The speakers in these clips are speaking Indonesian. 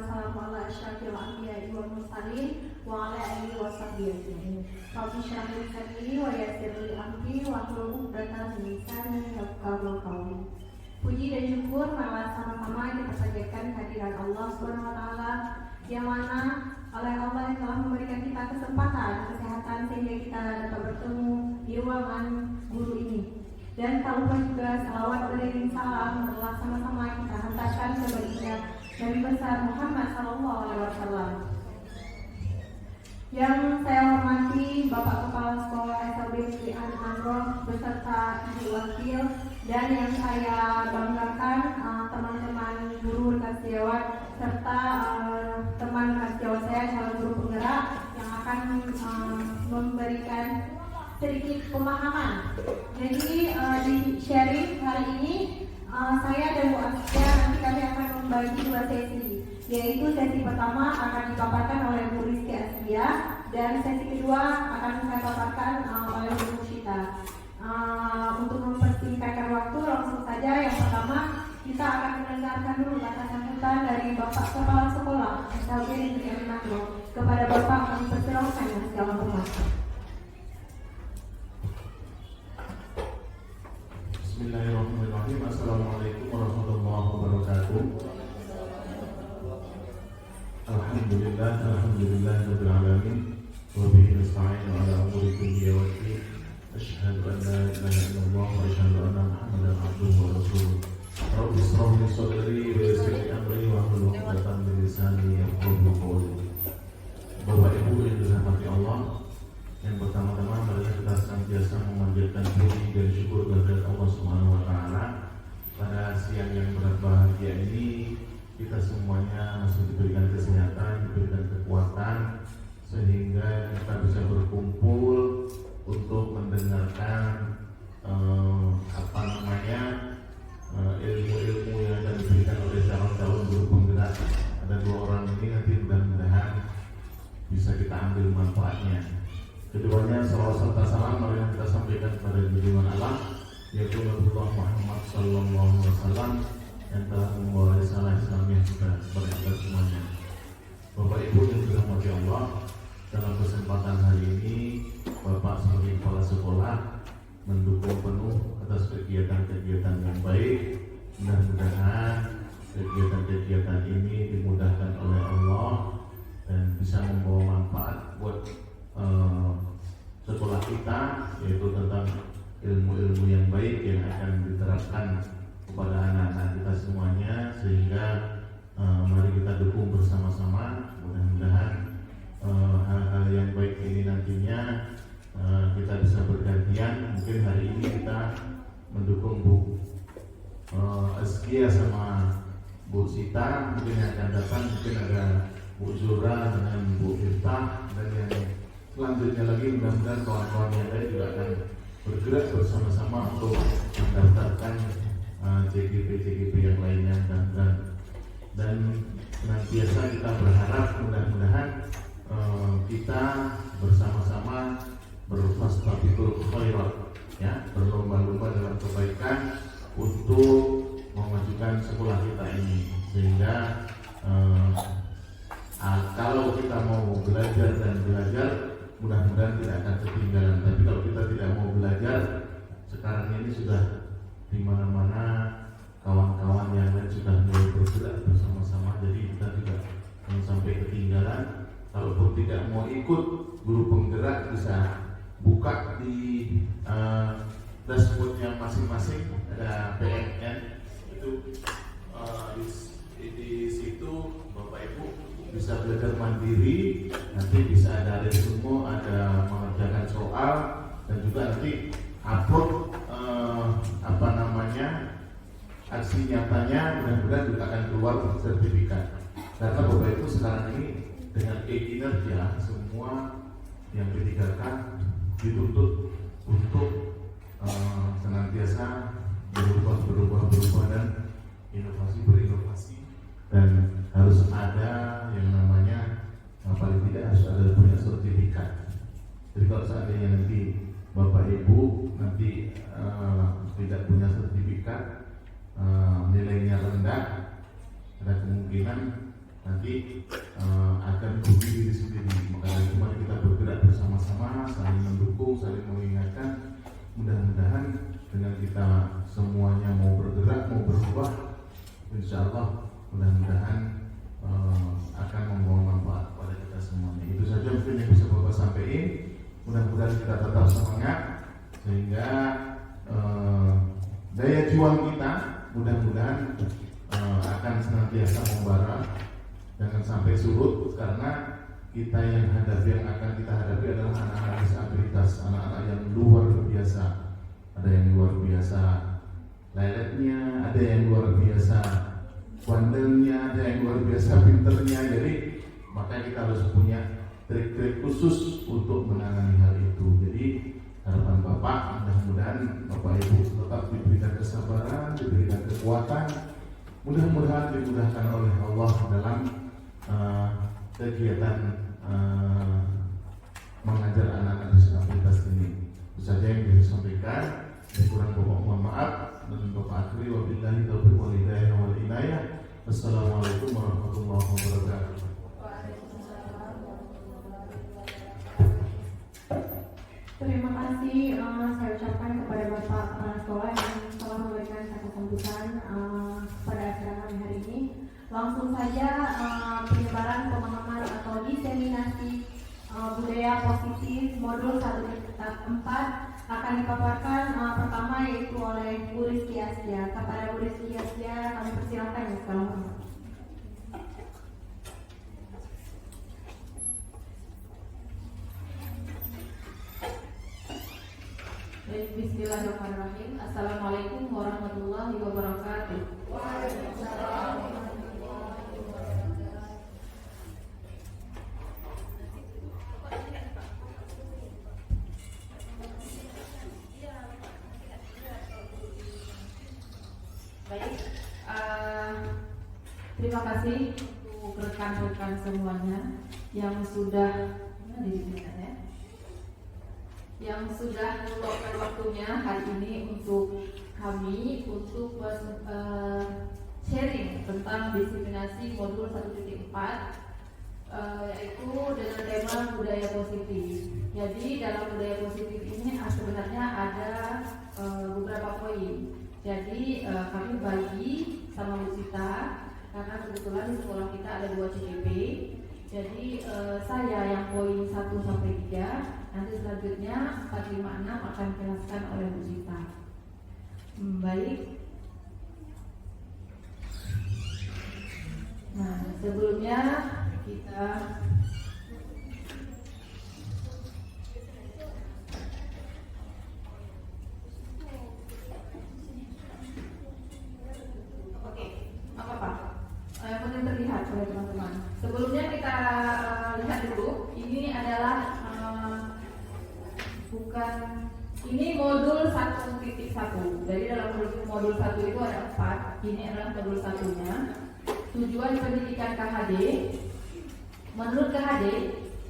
wassalamu ala asyrafil anbiya'i wal mursalin wa ala alihi washabbihi ajmain. Rabbi shrah li sadri wa yassir li amri wahlul 'uqdatam min lisani yafqahu qawli. Puji dan syukur malah sama-sama kita panjatkan kehadiran Allah Subhanahu wa taala yang mana oleh Allah yang telah memberikan kita kesempatan, kesehatan sehingga kita dapat bertemu di ruangan guru ini. Dan tak lupa juga salawat beriring salam telah sama-sama kita hantarkan kepada Nabi besar Muhammad SAW. Yang saya hormati Bapak Kepala Sekolah SLB Negeri An-Amroh beserta Ibu Wakil, dan yang saya banggakan teman-teman guru rekan sejawat serta teman rekan sejawat saya calon guru penggerak yang akan memberikan sedikit pemahaman. Jadi di sharing hari ini saya dan Bu Asya nanti kami akan membagi dua sesi, yaitu sesi pertama akan dipaparkan oleh Bu Rizky Asya dan sesi kedua akan saya paparkan oleh Bu Musyita. Untuk mempersingkatkan waktu, langsung saja yang pertama kita akan mendengarkan dulu kata sambutan dari Bapak Kepala Sekolah SLB Negeri An-Amroh. Kepada Bapak kami persilakan dengan segala hormat. Bismillahirrahmanirrahim. Assalamualaikum warahmatullahi wabarakatuh. Alhamdulillahirabbil alamin wa bihi nasta'inu ala umuri dunya waddin. Asyhadu an la ilaha illallah wa asyhadu anna Muhammadan abduhu wa rasuluh. Rabbi shrah li sadri wa yassir li amri wahlul 'uqdatam min lisani yafqahu qawli. Bapak Ibu yang dirahmati Allah, yang pertama-tama marilah kita senantiasa memanjatkan puji dan syukur kehadirat Allah Subhanahu wa taala. Pada siang yang berbahagia ini kita semuanya masih diberikan kesehatan, diberikan kekuatan sehingga kita bisa berkumpul untuk mendengarkan ilmu-ilmu yang akan diberikan oleh calon-calon guru penggerak. Ada dua orang ini, nanti mudah-mudahan bisa kita ambil manfaatnya. Keduanya salawat serta salam marilah kita sampaikan kepada junjungan Allah, yaitu Nabiullah Muhammad SAW yang telah membawa risalah Islam yang sudah kepada kita semuanya. Bapak Ibu yang dirahmati Allah, dalam kesempatan hari ini Bapak sebagai kepala sekolah mendukung penuh atas kegiatan-kegiatan yang baik. Mudah-mudahan kegiatan-kegiatan ini dimudahkan oleh Allah dan bisa membawa manfaat buat sekolah kita, yaitu tentang ilmu-ilmu yang baik yang akan diterapkan kepada anak-anak kita semuanya, sehingga mari kita dukung bersama-sama. Mudah-mudahan hal-hal yang baik ini nantinya kita bisa bergantian. Mungkin hari ini kita mendukung Bu Askia sama Bu Sita, mungkin yang akan datang mungkin ada Bu Zura dengan Bu Firta, dan yang selanjutnya lagi mudah-mudahan kawan-kawan yang lain juga akan bergerak bersama-sama untuk mendaftarkan JGP yang lainnya, dan senantiasa kita berharap mudah-mudahan kita bersama-sama berfastabiqul khairat, ya, berlomba-lomba dalam kebaikan untuk memajukan sekolah kita ini, sehingga kalau kita mau belajar dan belajar, mudah-mudahan tidak akan ketinggalan. Tapi kalau kita tidak mau belajar, sekarang ini sudah di mana-mana kawan-kawan yang lain sudah mulai bergerak bersama-sama, jadi kita tidak mau sampai ketinggalan. Kalaupun tidak mau ikut, guru penggerak bisa buka di dashboardnya masing-masing, ada PNN itu di situ Bapak Ibu bisa belajar mandiri, nanti bisa ada resume, ada mengerjakan soal, dan juga nanti upload aksi nyatanya. Mudah-mudahan juga akan keluar sertifikat, karena Bapak Ibu sekarang ini dengan e-kinerja semua yang P3K dituntut untuk senantiasa berubah dan berinovasi, dan harus ada yang namanya paling tidak harus ada punya sertifikat. Jadi kalau seandainya nanti Bapak Ibu nanti tidak punya sertifikat, nilainya rendah, ada kemungkinan nanti akan merugi diri sendiri. Maka dari itu mari kita bergerak bersama-sama, saling mendukung, saling mengingatkan. Mudah-mudahan dengan kita semuanya mau bergerak, mau berubah, insya Allah mudah-mudahan akan membawa manfaat pada kita semuanya. Itu saja mungkin yang bisa Bapak sampaikan. Mudah-mudahan kita tetap semangat sehingga daya juang kita mudah-mudahan akan senantiasa membara, jangan sampai surut, karena kita yang akan kita hadapi adalah anak-anak disabilitas, anak-anak yang luar biasa. Ada yang luar biasa leletnya, ada yang luar biasa bandelnya, ada yang luar biasa pinternya. Jadi maka kita harus punya trik-trik khusus untuk menangani hal itu. Jadi harapan Bapak, mudah-mudahan Bapak Ibu tetap diberikan kesabaran, diberikan kekuatan, mudah-mudahan dimudahkan oleh Allah dalam kegiatan mengajar anak-anak disabilitas ini. Itu saja yang bisa disampaikan. Yang kurang Bapak mohon maaf, dan Bapak akhiri wabillahi taufiq wal hidayah wal inayah. Wassalamualaikum warahmatullahi wabarakatuh. Terima kasih saya ucapkan kepada Bapak Kepala Sekolah yang telah memberikan satu sambutan pada acara kami hari ini. Langsung saja penyebaran pemahaman atau diseminasi budaya positif modul 1.4 akan dipaparkan pertama yaitu oleh Bu Rizky Asya. Kepada Bu Rizky Asya kami persilakan ya sekarang. Bismillahirrahmanirrahim. Assalamualaikum warahmatullahi wabarakatuh. Waalaikumsalam. Baik, terima kasih untuk rekan-rekan semuanya yang sudah meluangkan waktunya hari ini untuk kami untuk sharing tentang diseminasi modul 1.4 yaitu dengan tema budaya positif. Jadi dalam budaya positif ini sebenarnya ada beberapa poin. Jadi kami bagi sama Bu Cita karena kebetulan di sekolah kita ada 2 CPP. Jadi saya yang poin 1 sampai 3, nanti selanjutnya 4, 5, 6 akan dijelaskan oleh Bu Cita. Baik. Nah, sebelumnya kita yang penting terlihat oleh teman-teman. Sebelumnya kita lihat dulu. Ini adalah ini modul 1.1. Jadi dalam modul 1 itu ada 4. Ini adalah modul 1-nya. Tujuan pendidikan KHD. Menurut KHD,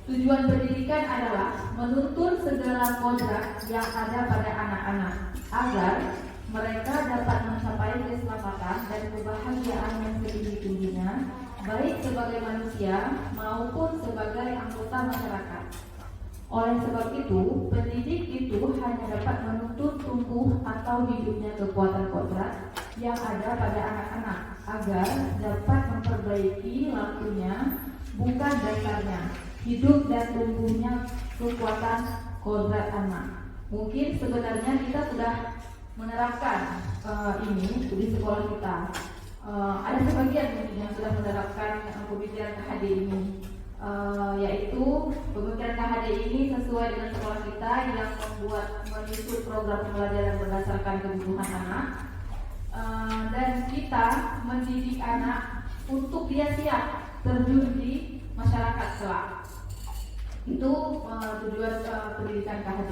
tujuan pendidikan adalah menuntun segala kodrat yang ada pada anak-anak agar mereka dapat mencapai keselamatan dan kebahagiaan yang setinggi-tingginya, baik sebagai manusia maupun sebagai anggota masyarakat. Oleh sebab itu, pendidik itu hanya dapat menuntun tumbuh atau hidupnya kekuatan kodrat yang ada pada anak-anak agar dapat memperbaiki lakunya, bukan dasarnya, hidup dan tumbuhnya kekuatan kodrat anak. Mungkin sebenarnya kita sudah menerapkan ini di sekolah kita. Ada sebagian mungkin yang sudah menerapkan pemikiran KHD ini, yaitu pemikiran KHD ini sesuai dengan sekolah kita yang menyusun program pembelajaran berdasarkan kebutuhan anak, dan kita mendidik anak untuk dia siap terjun di masyarakat kelak. Itu tujuan pendidikan KHD.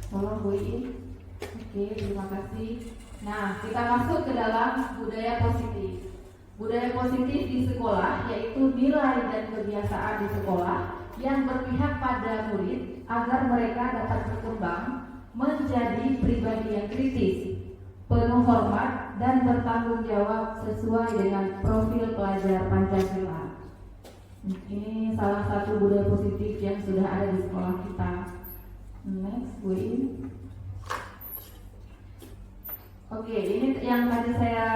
Tolong Bu Iin. Oke, terima kasih. Nah, kita masuk ke dalam budaya positif. Budaya positif di sekolah yaitu nilai dan kebiasaan di sekolah yang berpihak pada murid agar mereka dapat berkembang menjadi pribadi yang kritis, penuh hormat dan bertanggung jawab sesuai dengan profil pelajar Pancasila. Ini salah satu budaya positif yang sudah ada di sekolah kita. Next, Bu In. Oke, ini yang tadi saya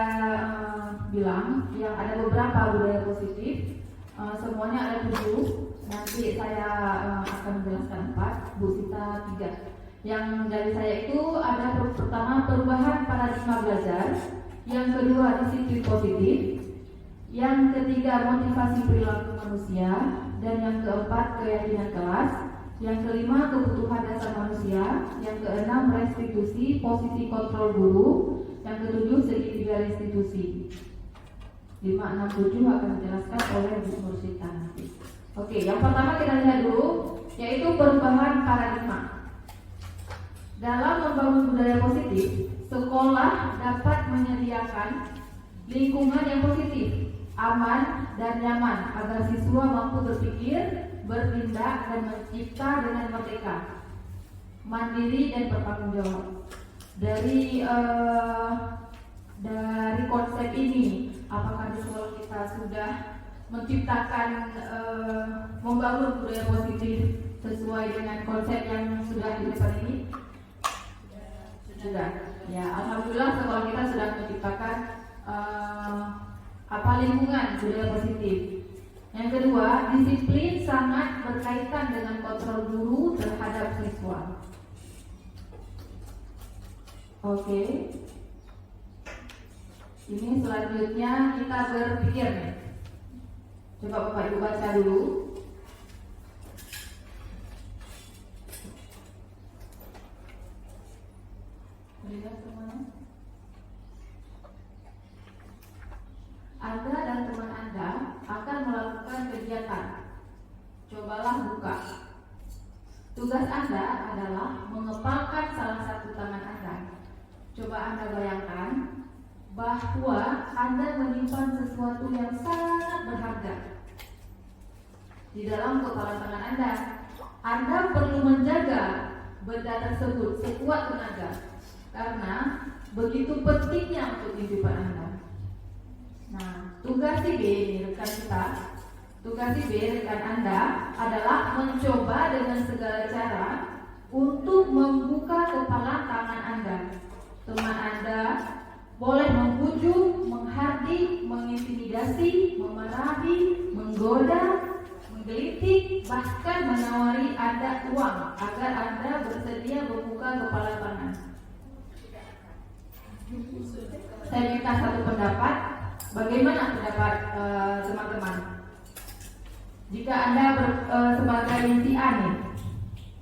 bilang, yang ada beberapa budaya positif. Semuanya ada 7. Nanti saya akan menjelaskan 4, Bu Sita 3. Yang dari saya itu ada pertama perubahan paradigma belajar, yang kedua disiplin positif, yang ketiga motivasi perilaku manusia, dan yang keempat keyakinan kelas, yang kelima kebutuhan dasar manusia, yang keenam restitusi posisi kontrol guru, yang ketujuh segitiga restitusi. 5, 6, 7 akan dijelaskan oleh Bu Nursita nanti. Oke, yang pertama kita lihat dulu, yaitu perubahan paradigma. Dalam membangun budaya positif, sekolah dapat menyediakan lingkungan yang positif, aman dan nyaman agar siswa mampu berpikir, bertindak dan mencipta dengan merdeka, mandiri dan bertanggung jawab. Dari konsep ini, apakah di sekolah kita sudah menciptakan membangun budaya positif sesuai dengan konsep yang sudah di depan ini? Sudah. Ya, alhamdulillah sekolah kita sudah menciptakan lingkungan budaya positif. Yang kedua, disiplin sangat berkaitan dengan kontrol guru terhadap siswa. Oke. Ini selanjutnya kita berpikir nih. Coba Bapak Ibu baca dulu. Lihat semuanya. Anda dan teman Anda akan melakukan kegiatan. Cobalah buka. Tugas Anda adalah mengepalkan salah satu tangan Anda. Coba Anda bayangkan bahwa Anda menyimpan sesuatu yang sangat berharga di dalam kepala tangan Anda. Anda perlu menjaga benda tersebut sekuat tenaga karena begitu pentingnya untuk kehidupan Anda. Nah, tugas si B ini rekan kita, tugas si B rekan Anda adalah mencoba dengan segala cara untuk membuka kepala tangan Anda. Teman Anda boleh membujuk, menghardik, mengintimidasi, memarahi, menggoda, menggelitik, bahkan menawari Anda uang agar Anda bersedia membuka kepala tangan. Saya minta satu pendapat. Bagaimana pendapat teman-teman? Jika Anda sebagai si A nih,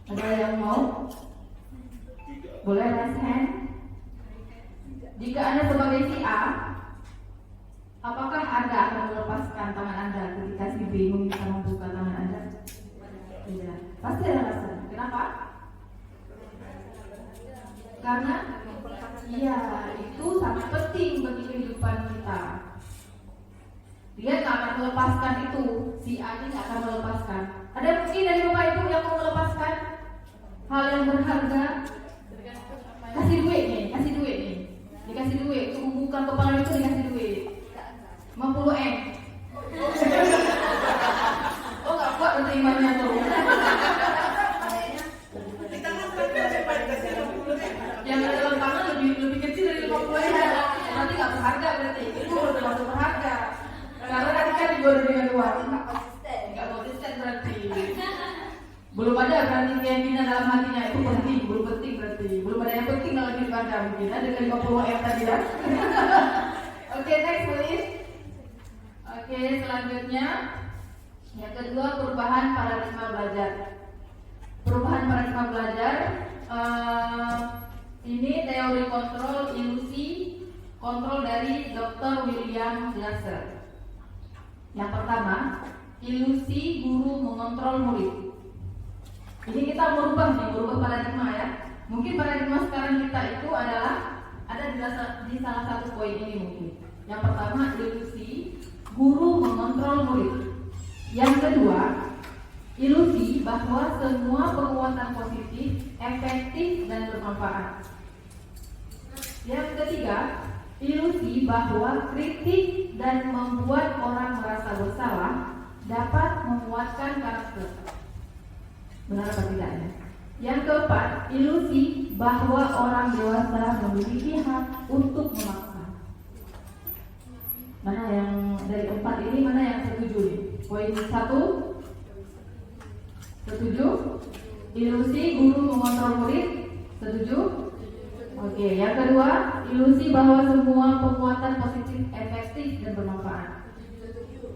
ada yang mau? Boleh raise hand? Jika Anda sebagai si A, apakah Anda akan melepaskan tangan Anda ketika si B meminta membuka tangan Anda? Tidak. Pasti ada alasan. Kenapa? Karena iya, itu sangat penting bagi kehidupan kita. Dia nggak akan melepaskan itu, si A ini nggak akan melepaskan. Ada mungkin dari Bapak Ibu yang mau melepaskan hal yang berharga? Kasih duit nih. Dikasih duit untuk membuka kepala itu, dikasih duit 50 M. Oh nggak kuat terimanya tuh. Yang ada dalam tangan lebih kecil dari 50 M. Nanti nggak berharga berarti. Itu termasuk berharga. Karena tadi kan digoda dengan uang. Nggak konsisten berarti. Belum ada berarti keyakinan dalam hatinya itu penting, belum penting berarti. Belum ada yang penting dalam hidup Anda mungkin dengan 50 M tadi ya. Oke, next please. Oke, selanjutnya yang kedua perubahan paradigma belajar. Perubahan paradigma belajar ini teori kontrol ilusi kontrol dari Dr. William Glasser. Yang pertama, ilusi guru mengontrol murid. Ini kita merubah paradigma ya. Mungkin paradigma sekarang kita itu adalah ada di salah satu poin ini mungkin. Yang pertama, ilusi guru mengontrol murid. Yang kedua, ilusi bahwa semua penguatan positif efektif dan bermanfaat. Yang ketiga, ilusi bahwa kritik dan membuat orang merasa bersalah dapat menguatkan karakter. Benar apa tidak ya? Yang keempat, ilusi bahwa orang dewasa memiliki hak untuk memaksa. Mana yang dari empat ini mana yang setuju nih? Poin 1 setuju? Ilusi guru mengontrol murid, setuju? Oke, yang kedua, ilusi bahwa semua penguatan positif efektif dan bermanfaat.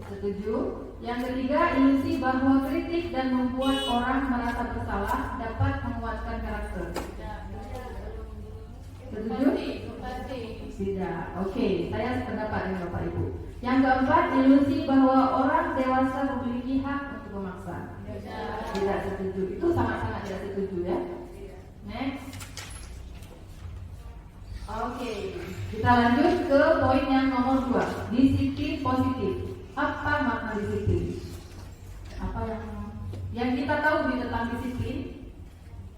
Setuju? Yang ketiga, ilusi bahwa kritik dan membuat orang merasa bersalah dapat menguatkan karakter. Setuju? Tidak. Oke, saya sependapat dengan Bapak Ibu. Yang keempat, ilusi bahwa orang dewasa memiliki hak untuk memaksa. Tidak setuju. Itu sangat-sangat tidak setuju ya. Next. Oke, kita lanjut ke poin yang nomor 2, disiplin positif. Apa makna disiplin? Apa yang kita tahu tentang disiplin?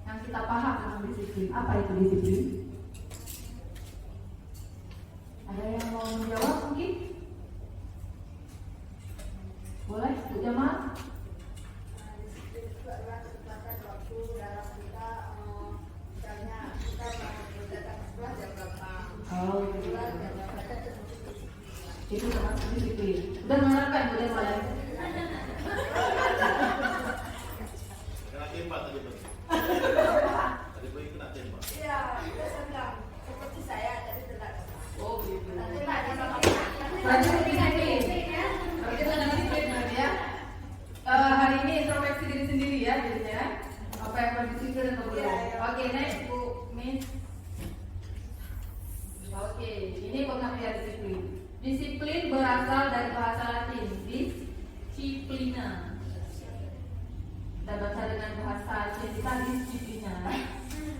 Yang kita paham tentang disiplin, apa itu disiplin? Ada yang mau menjawab mungkin? Boleh, Bu Jamal? Disiplin itu adalah kesempatan waktu dalam kita, misalnya kita mau datang ke sekolah jam berapa, Oh, pulang jam berapa, itu termasuk disiplin. Udah menerapkan Bu Jamal? Kena tembak tadi Pak. Tadi Pak kena tembak. Iya, kita sedang seperti saya tadi tidak. Oh, gitu. Nanti ada sama Berarti disiplin. Berarti itu ada disiplin berarti ya. Hari ini introspeksi diri sendiri ya, jadinya. Apa yang perlu disiplin atau belum? Oke, next Bu Miss. Oke, ini pengertian disiplin. Disiplin berasal dari bahasa Latin, disciplina. Kita baca dengan bahasa kita disiplina.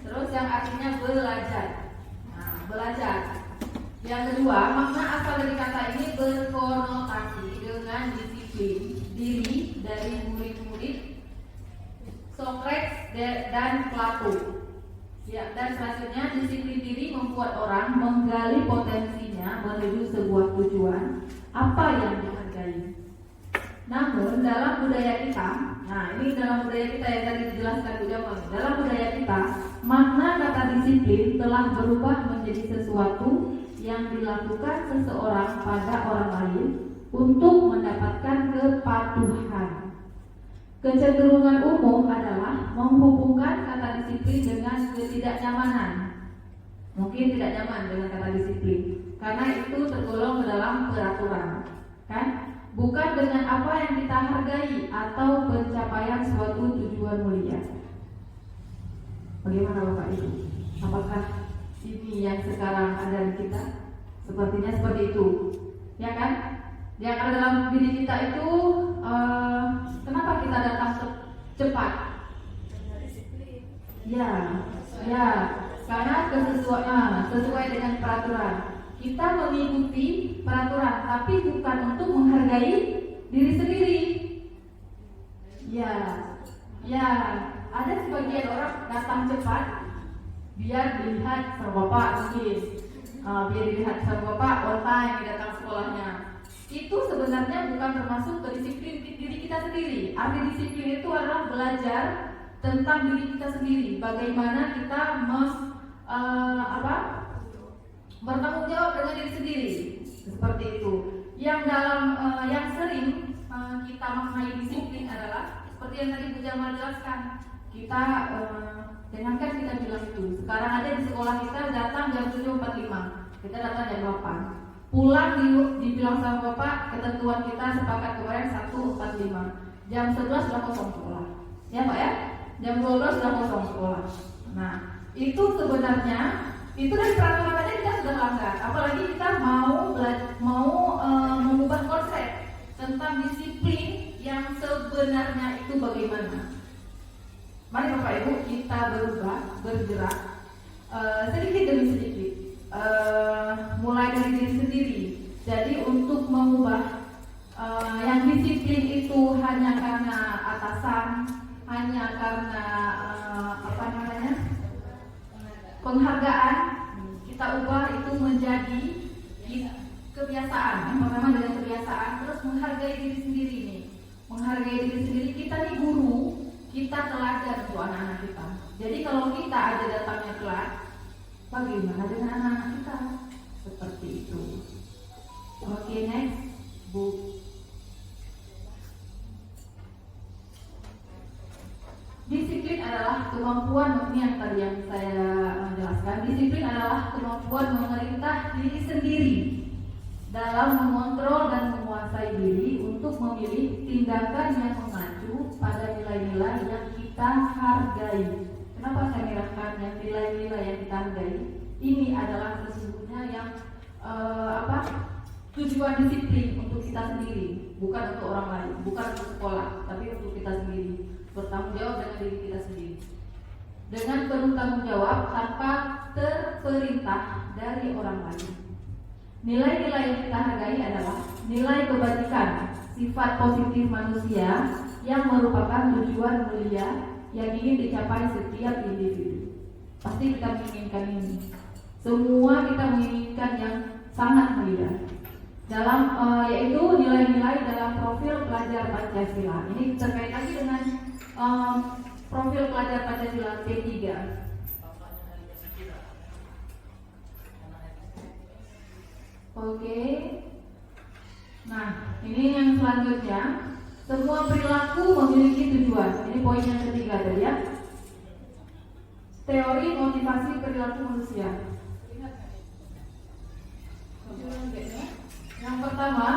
Terus yang artinya belajar. Nah, belajar. Yang kedua, makna asal dari kata ini berkonotasi dengan disiplin diri dari murid-murid Socrates dan Plato. Ya, dan selanjutnya disiplin diri membuat orang menggali potensinya menuju sebuah tujuan apa yang dihargai. Namun dalam budaya kita, nah ini dalam budaya kita yang tadi dijelaskan Bu Jamal, dalam budaya kita makna kata disiplin telah berubah menjadi sesuatu yang dilakukan seseorang pada orang lain untuk mendapatkan kepatuhan. Kecenderungan umum adalah menghubungkan kata disiplin dengan ketidaknyamanan. Mungkin tidak nyaman dengan kata disiplin karena itu tergolong ke dalam peraturan, kan? Bukan dengan apa yang kita hargai atau pencapaian suatu tujuan mulia. Bagaimana Bapak Ibu? Apakah ini yang sekarang ada di kita? Sepertinya seperti itu, ya kan? Yang ada dalam diri kita itu kenapa kita datang cepat? Ya, karena sesuai dengan peraturan. Kita mengikuti peraturan, tapi bukan untuk menghargai diri sendiri. Ya, ada sebagian orang datang cepat biar dilihat sama bapak mungkin, biar dilihat sama bapak on time datang sekolahnya. Itu sebenarnya bukan termasuk ke disiplin diri kita sendiri. Arti disiplin itu adalah belajar tentang diri kita sendiri, bagaimana kita bertanggung jawab dengan diri sendiri, seperti itu. Yang dalam yang sering kita maknai disiplin adalah seperti yang tadi Bu Jamal jelaskan. Kita jangankan kita bilang itu. Sekarang ada di sekolah kita datang jam 7.45, kita datang jam 8. Pulang dibilang sama bapak, ketentuan kita sepakat kemarin 1.45. Jam 11 sudah kosong sekolah. Ya Pak ya? Jam 12 sudah kosong sekolah. Nah, itu sebenarnya itu dari peraturan aja kita sudah langgar. Apalagi kita mau mengubah konsep tentang disiplin yang sebenarnya itu bagaimana. Mari Bapak Ibu kita bergerak sedikit demi sedikit. Mulai dari diri sendiri. Jadi untuk mengubah yang disiplin itu hanya karena atasan, hanya karena penghargaan, kita ubah itu menjadi kebiasaan. Yang pertama dengan kebiasaan, terus menghargai diri sendiri nih, menghargai diri sendiri. Kita nih guru, kita teladan untuk anak-anak kita. Jadi kalau kita aja datangnya telat, bagaimana dengan anak-anak kita? Seperti itu. Oke, next, Bu. Disiplin adalah kemampuan, ini yang tadi yang saya jelaskan. Disiplin adalah kemampuan memerintah diri sendiri dalam mengontrol dan menguasai diri untuk memilih tindakan yang mengacu pada nilai-nilai yang kita hargai. Kenapa saya menyerahkan yang nilai-nilai yang kita hargai? Ini adalah sesungguhnya yang tujuan disiplin untuk kita sendiri, bukan untuk orang lain, bukan untuk sekolah, tapi untuk kita sendiri. Bertanggung jawab dengan diri kita sendiri dengan penuh tanggung jawab tanpa terperintah dari orang lain. Nilai-nilai yang kita hargai adalah nilai kebajikan, sifat positif manusia yang merupakan tujuan mulia yang ingin dicapai setiap individu. Pasti kita menginginkan ini. Semua kita menginginkan yang sangat mulia. Dalam yaitu nilai-nilai dalam profil pelajar Pancasila. Ini terkait lagi dengan profil pelajar Pancasila P3. Oke. Nah, ini yang selanjutnya. Semua perilaku memiliki tujuan. Ini poin yang ketiga tadi ya. Teori motivasi perilaku manusia. Yang pertama,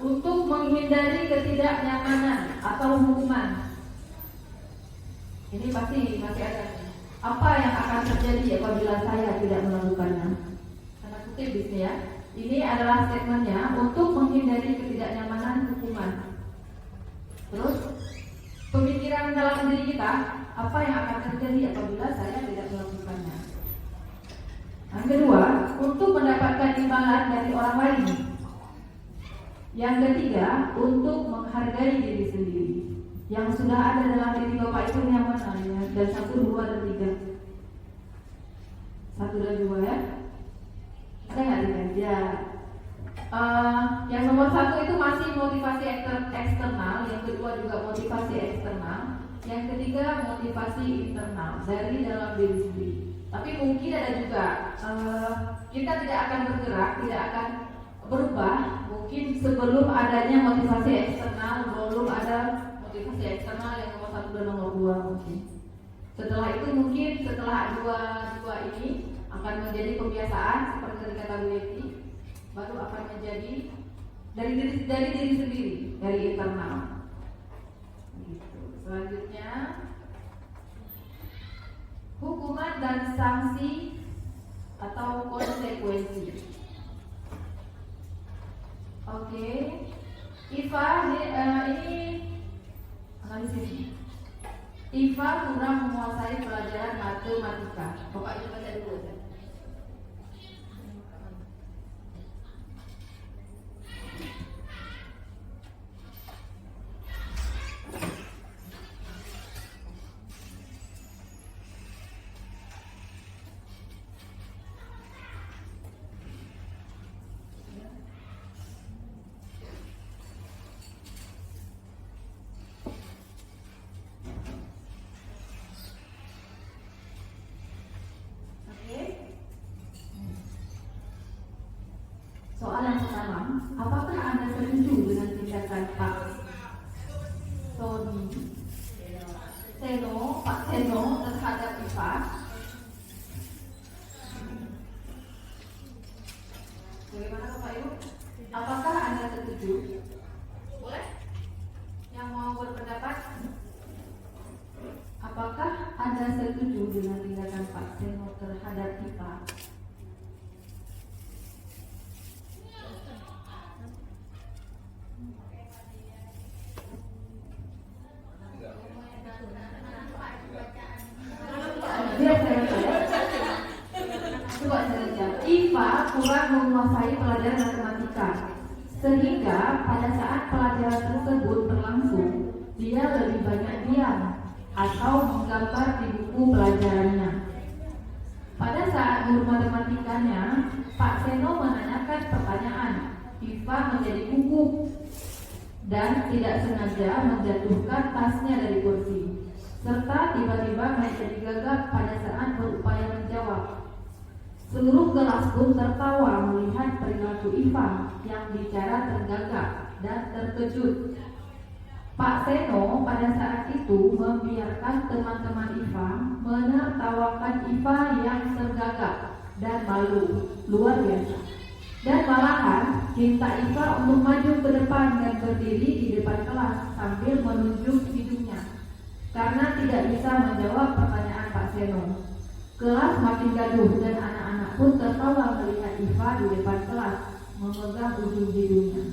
untuk menghindari ketidaknyamanan atau hukuman. Ini pasti masih ada. Apa yang akan terjadi apabila saya tidak melakukannya? Tanda kutip di sini ya. Ini adalah statementnya untuk menghindari ketidaknyamanan hukuman. Terus, pemikiran dalam diri kita, apa yang akan terjadi apabila saya tidak melakukannya? Yang kedua, untuk mendapatkan imbalan dari orang lain. Yang ketiga, untuk menghargai diri sendiri. Yang sudah ada dalam diri Bapak itu yang mana ya? Dan 1, 2, dan 3. 1 dan 2 ya. Ada nggak lihat? Ya. Yang nomor 1 itu masih motivasi eksternal, yang kedua juga motivasi eksternal, yang ketiga motivasi internal dari dalam diri sendiri. Tapi mungkin ada juga kita tidak akan bergerak, tidak akan berubah. Mungkin sebelum adanya motivasi eksternal, belum ada motivasi eksternal yang nomor 1 dan nomor 2 mungkin. Setelah itu mungkin setelah dua ini akan menjadi kebiasaan seperti tadi kata Bu Yeti, baru akan menjadi dari diri sendiri, dari internal. Gitu. Selanjutnya hukuman dan sanksi atau konsekuensi. Oke, Iva ini analisis. Iva kurang menguasai pelajaran matematika. Bapak coba baca dulu ya. Soal yang pertama, apakah Anda setuju dengan tindakan Pak Seno terhadap Iva? Bagaimana Bapak Ibu? Apakah Anda setuju? Boleh? Yang mau berpendapat? Apakah Anda setuju dengan tindakan Pak Seno terhadap Iva? Iva kurang menguasai pelajaran matematika, sehingga pada saat pelajaran tersebut berlangsung, dia lebih banyak diam atau menggambar di buku pelajarannya. Pada saat guru matematikanya, Pak Seno menanyakan pertanyaan, Iva menjadi gugup dan tidak sengaja menjatuhkan tasnya dari kursi, serta tiba-tiba menjadi gagap pada saat berupaya menjawab. Seluruh kelas pun tertawa melihat perilaku Iva yang bicara tergagap dan terkejut. Pak Seno pada saat itu membiarkan teman-teman Iva menertawakan Iva yang tergagap dan malu luar biasa. Dan malahan minta Iva untuk maju ke depan dan berdiri di depan kelas sambil menunjuk hidungnya karena tidak bisa menjawab pertanyaan Pak Seno. Kelas makin gaduh dan anak-anak pun tertawa melihat Iva di depan kelas memegang ujung hidungnya.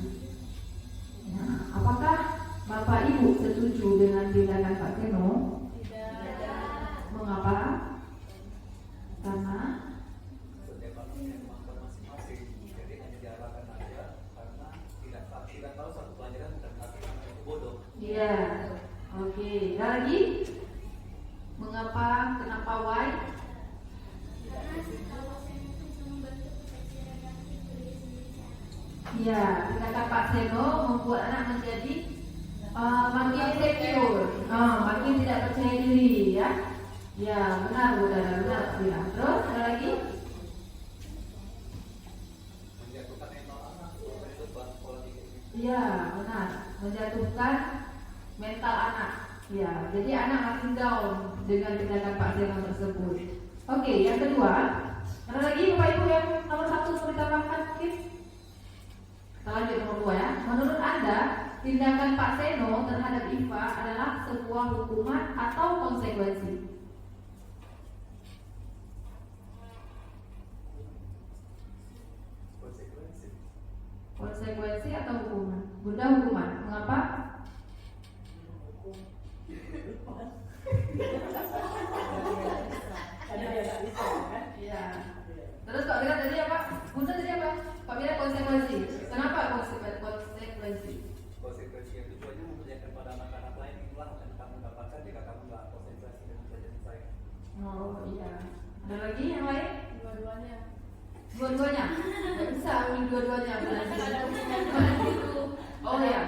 Nah, apakah Bapak Ibu setuju dengan tindakan Pak Seno? Tidak. Mengapa? Karena masing-masing, jadi hanya diarahkan aja karena tidak tahu satu pelajaran bukan berarti anak itu bodoh. iya. Oke, ada lagi? Mengapa? Kenapa? Why? Ya, tindakan Pak Seno membuat anak menjadi makin insecure, makin tidak percaya diri, ya. Ya, benar, saudara, benar. Ya. Terus ada lagi? Menjatuhkan mental anak itu pola pikir. Iya, benar. Menjatuhkan mental anak. Ya, jadi anak makin down dengan tindakan Pak Seno tersebut. Oke, yang kedua, ada lagi Bapak Ibu yang nomor 1 perlu ditambahkan mungkin? Kita lanjut nomor 2 ya. Menurut Anda, tindakan Pak Seno terhadap Iva adalah sebuah hukuman atau konsekuensi? Konsekuensi. Konsekuensi atau hukuman? Bunda, hukuman. Mengapa? Iya. Terus Pak Mira tadi apa? Bunda tadi apa? Pak Mira konsekuensi. Kenapa konsekuensi? Konsekuensi yang tujuannya memperlihatkan pada anak-anak lain inilah yang kamu dapatkan jika kamu nggak konsentrasi dengan pelajaran saya. Oh iya. Ada lagi yang lain? Dua-duanya. Dua-duanya? Nggak bisa dua-duanya. Ada hukuman gitu. Oh iya.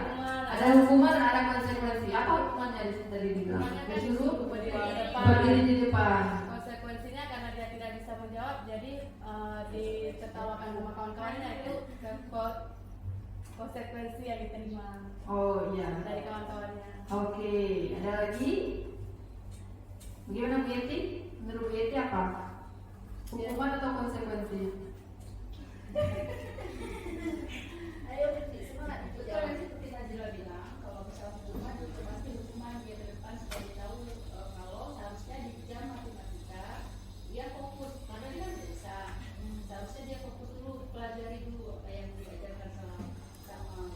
Ada hukuman dan ada konsekuensi. Apa hukumannya di sini tadi dibilang? Hukumannya kan Disuruh berdiri di depan. berdiri di depan. Konsekuensinya karena dia tidak bisa menjawab, jadi ditertawakan sama kawan-kawannya, itu konsekuensi yang diterima Oh iya. dari kawan-kawannya. Oke. Ada lagi? Bagaimana Bu Yeti? Menurut Bu Yeti apa? Hukuman atau konsekuensi? Ayo semangat itu jangan seperti Najila bilang, kalau misalnya hukuman itu pasti hukuman dia ke depan supaya dia tahu kalau seharusnya di jam matematika dia fokus, karena dia kan bisa. Seharusnya dia fokus dulu, pelajari dulu apa yang diajarkan sama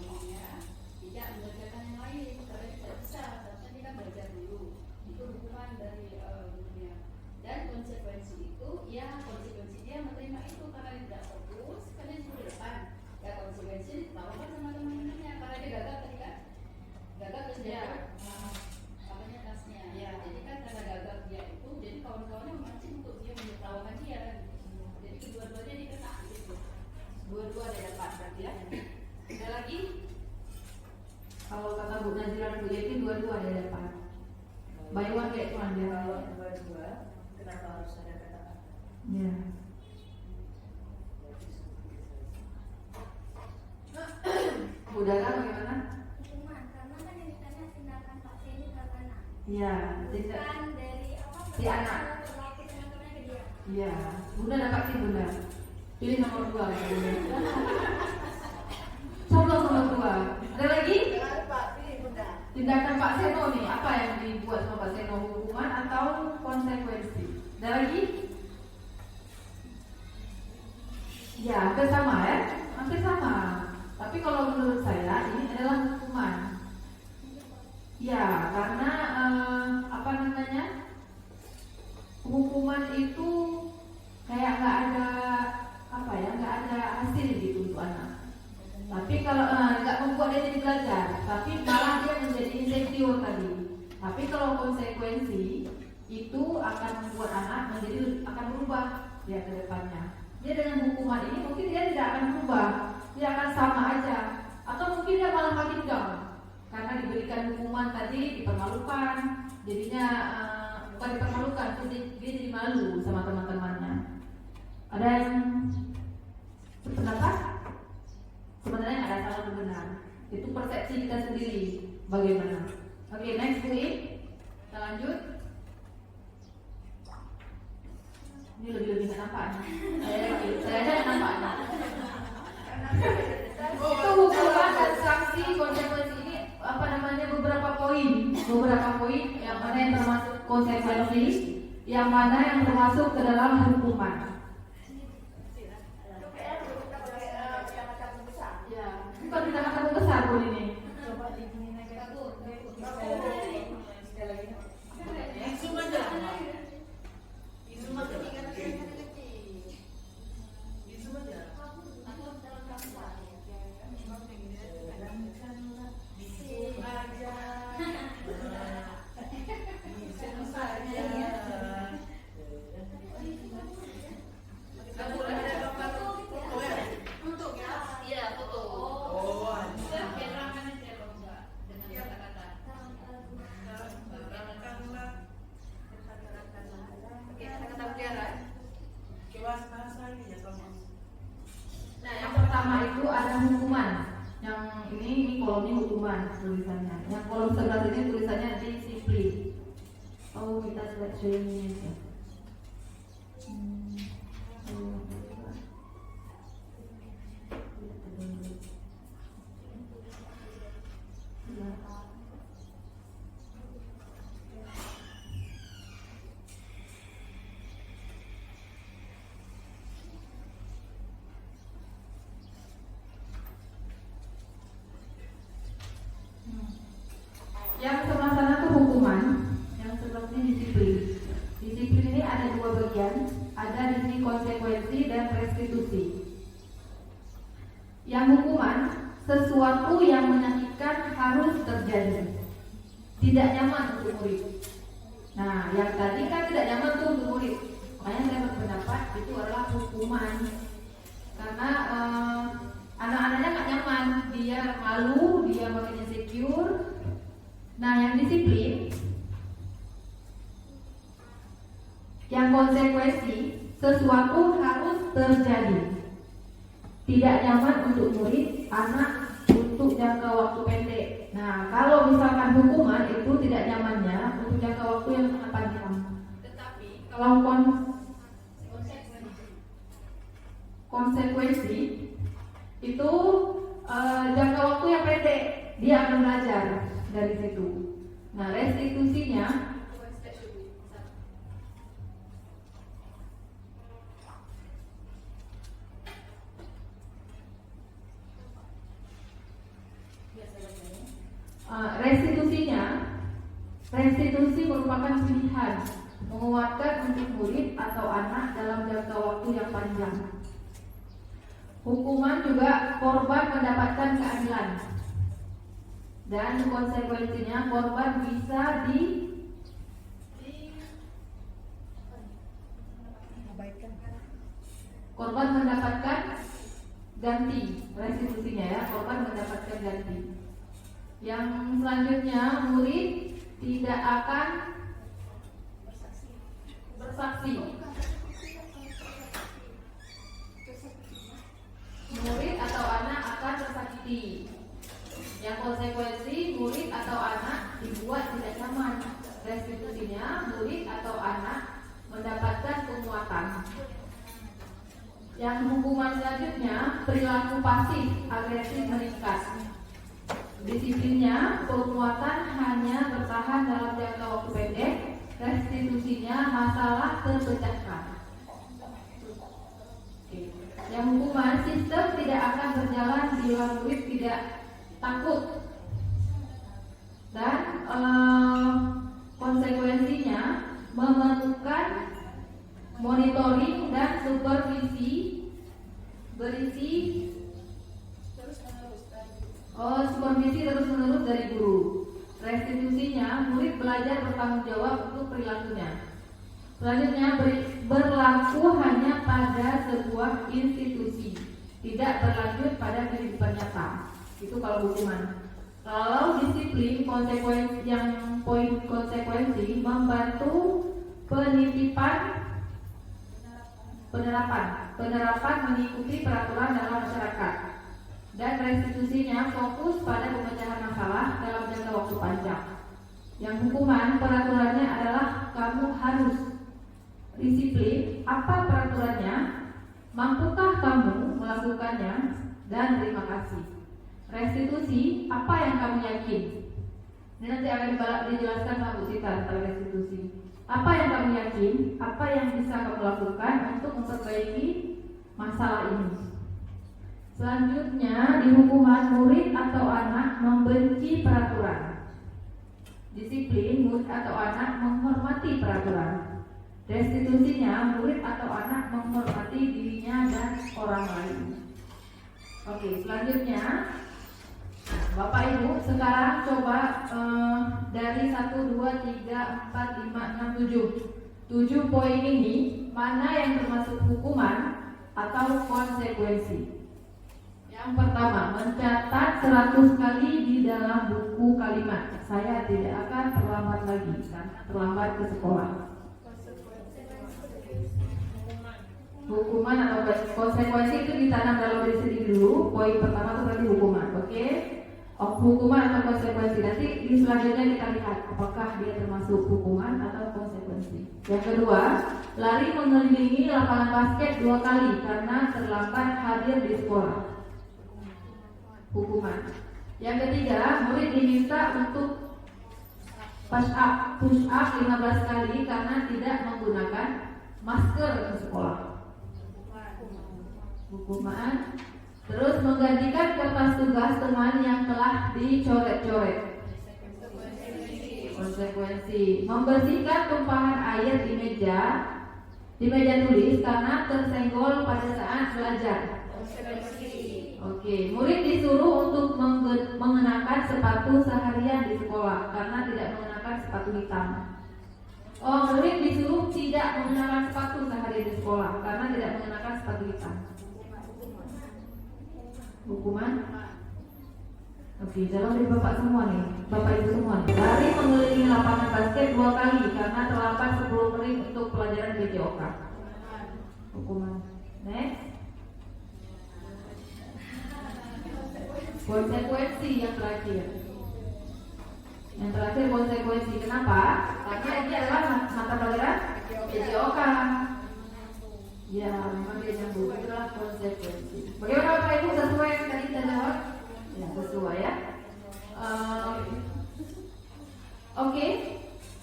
gurunya, tidak mengerjakan yang lain karena dia tidak bisa. Seharusnya dia kan belajar dulu. Itu hukuman dari gurunya. Dan konsekuensi itu, ya konsekuensi dia menerima itu karena dia tidak fokus, karena dia di depan. Ya konsekuensi ditawarkan sama teman-temannya karena dia gagal tadi kan, gagal terus dia apanya tasnya. Ya, jadi kan karena gagal dia itu, jadi kawan-kawannya memancing untuk dia menertawakan dia kan. Jadi kedua-duanya dikena gitu. Dua-dua ada dapat berarti ya. Ada lagi? Kalau kata Bu Najila dan Bu Yeti dua-dua ada dapat. Buy one get one dia. Kalau dua-dua, kenapa harus ada kata-kata? Ya. Bu Dara bagaimana? Hukuman karena kan yang ditanya tindakan Pak Seni terhadap anak. Iya, tidak. Bukan dari apa? Si anak. Berlaku teman-temannya ke dia. Iya. Bunda dapat sih Bunda. Pilih nomor 2 ya Bunda. Contoh nomor 2. Ada lagi? Jangan lupa pilih Bunda. Tindakan Pak Seno nih, apa yang dibuat sama Pak Seno, hukuman atau konsekuensi? Ada lagi? Ya, hampir sama ya, hampir sama. Tapi kalau menurut saya ini adalah hukuman. Ya, karena apa namanya? Hukuman itu kayak nggak ada apa ya, nggak ada hasil gitu untuk anak. Tapi kalau nggak membuat dia jadi belajar, tapi malah dia menjadi insecure tadi. Tapi kalau konsekuensi itu akan membuat anak menjadi akan berubah dia ke depannya. Dia dengan hukuman ini mungkin dia tidak akan berubah, dia akan sama aja, atau mungkin dia malah makin down. diberikan hukuman tadi dipermalukan, jadinya bukan dipermalukan, dia jadi malu sama teman-temannya. Ada yang sependapat? Sebenarnya ada salah dan benar. Itu persepsi kita sendiri bagaimana. Oke, next week kita lanjut. Ini lebih nggak nampak. Saya aja nggak nampak. Itu hukuman dan sanksi konsekuensi ini apa namanya beberapa poin yang mana yang termasuk konsekuensi, yang mana yang termasuk ke dalam hukuman. Ya, bukan kecamatan besar pun ini. Nah, yang pertama itu ada hukuman. Yang ini kolomnya hukuman tulisannya. Yang kolom sebelah ini tulisannya disiplin. Oh, kita seleksi ini. Yang sebelah sana itu hukuman, yang sebelah ini disiplin. Disiplin ini ada dua bagian, ada di sini konsekuensi dan restitusi. Yang hukuman, sesuatu yang menyakitkan harus terjadi, tidak nyaman untuk murid. Nah, yang tadi kan tidak nyaman tuh untuk murid, makanya saya berpendapat itu adalah hukuman. Karena anak-anaknya nggak nyaman, dia malu, dia makin insecure. Nah, yang disiplin, yang konsekuensi, sesuatu harus terjadi, tidak nyaman untuk murid, anak untuk jangka waktu pendek. Nah, kalau misalkan hukuman itu tidak nyamannya untuk jangka waktu yang sangat panjang. Tetapi kalau konsekuensi itu jangka waktu yang pendek, dia akan belajar dari situ. Nah, restitusinya restitusi merupakan pilihan menguatkan untuk murid atau anak dalam jangka waktu yang panjang. Hukuman juga korban mendapatkan keadilan. Dan konsekuensinya korban bisa korban mendapatkan ganti, restitusinya ya, korban mendapatkan ganti. Yang selanjutnya, murid tidak akan bersaksi. Murid atau anak akan tersakiti. Yang konsekuensi, murid atau anak dibuat tidak nyaman. Restitusinya, murid atau anak mendapatkan penguatan. Yang hukuman selanjutnya, perilaku pasif agresif meningkat. Disiplinnya, penguatan hanya bertahan dalam jangka waktu pendek. Restitusinya, masalah terpecahkan. Yang hukuman, sistem tidak akan berjalan bila murid tidak takut. Dan konsekuensinya memerlukan monitoring dan supervisi berisi supervisi terus-menerus dari guru. Restitusinya, murid belajar bertanggung jawab untuk perilakunya. Selanjutnya, berlaku hanya pada sebuah institusi, tidak berlanjut pada kehidupan nyata. Itu kalau hukuman. Kalau disiplin konsekuensi yang poin konsekuensi membantu penerapan mengikuti peraturan dalam masyarakat, dan restitusinya fokus pada pemecahan masalah dalam jangka waktu panjang. Yang hukuman peraturannya adalah kamu harus disiplin apa peraturannya, mampukah kamu melakukannya, dan terima kasih. Restitusi apa yang kamu yakin. Ini nanti akan dijelaskan sama Bu Sita tentang restitusi. Apa yang kamu yakin, apa yang bisa kamu lakukan untuk memperbaiki masalah ini. Selanjutnya, di hukuman murid atau anak membenci peraturan. Disiplin, murid atau anak menghormati peraturan. Restitusinya, murid atau anak menghormati dirinya dan orang lain. Oke, selanjutnya Bapak Ibu sekarang coba dari 1, 2, 3, 4, 5, 6, 7 poin ini mana yang termasuk hukuman atau konsekuensi. Yang pertama, mencatat 100 kali di dalam buku kalimat. Saya tidak akan terlambat lagi karena terlambat ke sekolah. Hukuman atau konsekuensi itu ditanam dalam diri sendiri dulu. Poin pertama itu berarti hukuman, oke? Hukuman atau konsekuensi. Nanti di selanjutnya kita lihat apakah dia termasuk hukuman atau konsekuensi. Yang kedua, lari mengelilingi lapangan basket 2 kali karena terlambat hadir di sekolah. Hukuman. Yang ketiga, murid diminta untuk push up 15 kali karena tidak menggunakan masker ke sekolah. Hukuman. Terus menggantikan kertas tugas teman yang telah dicoret-coret. Konsekuensi. Membersihkan tumpahan air di meja tulis karena tersenggol pada saat belajar. Oke, murid disuruh untuk mengenakan sepatu seharian di sekolah karena tidak mengenakan sepatu hitam. Murid disuruh tidak mengenakan sepatu seharian di sekolah karena tidak mengenakan sepatu hitam. Hukuman. Oke, jalan dari Bapak semua nih, Bapak Ibu semua nih. Lari mengelilingi lapangan basket 2 kali karena terlambat 10 menit untuk pelajaran BJOK. Hukuman. Next. Konsekuensi yang terakhir. Yang terakhir konsekuensi. Kenapa? Karena ini adalah mata pelajaran BJOK. Ya, memang dia nyambung. Itulah konsekuensi. Bagaimana Bapak Ibu, sesuai yang tadi kita jawab? Ya, sesuai ya. Oke,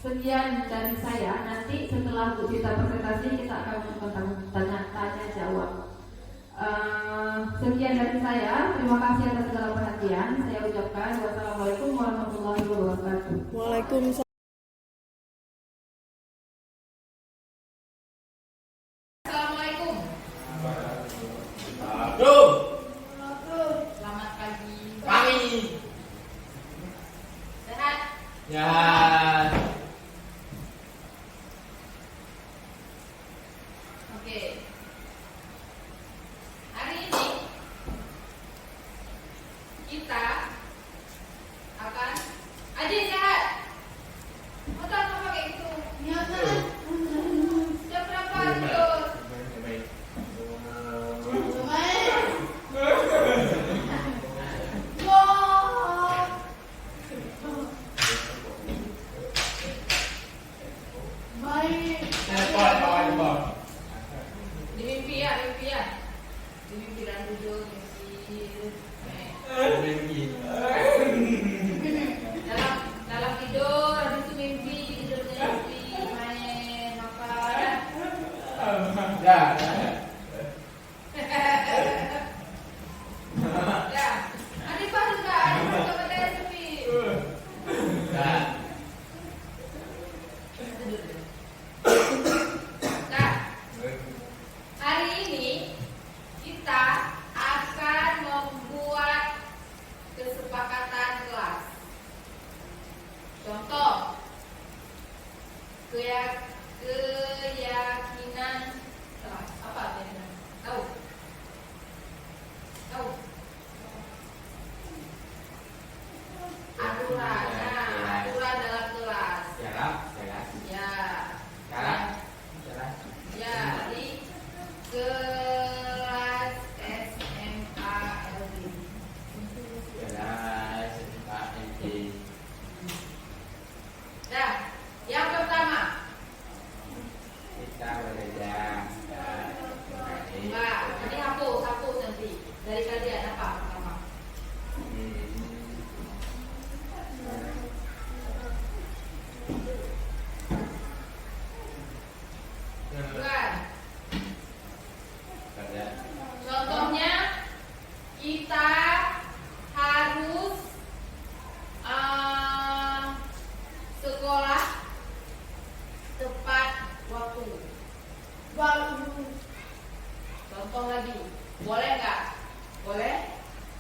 sekian dari saya. Nanti setelah Bu Sita presentasi kita akan melakukan tanya jawab. Sekian dari saya. Terima kasih atas segala perhatian. Saya ucapkan wassalamualaikum warahmatullahi wabarakatuh. Waalaikumsalam. Assalamualaikum. Selamat pagi. Sehat? Ya. Oke. Hari ini kita akan adik sehat. Masa apa kayak gitu? Nyaman. Jam berapa tidur? Di mimpi ya. Di mimpi dan tidur, mimpi.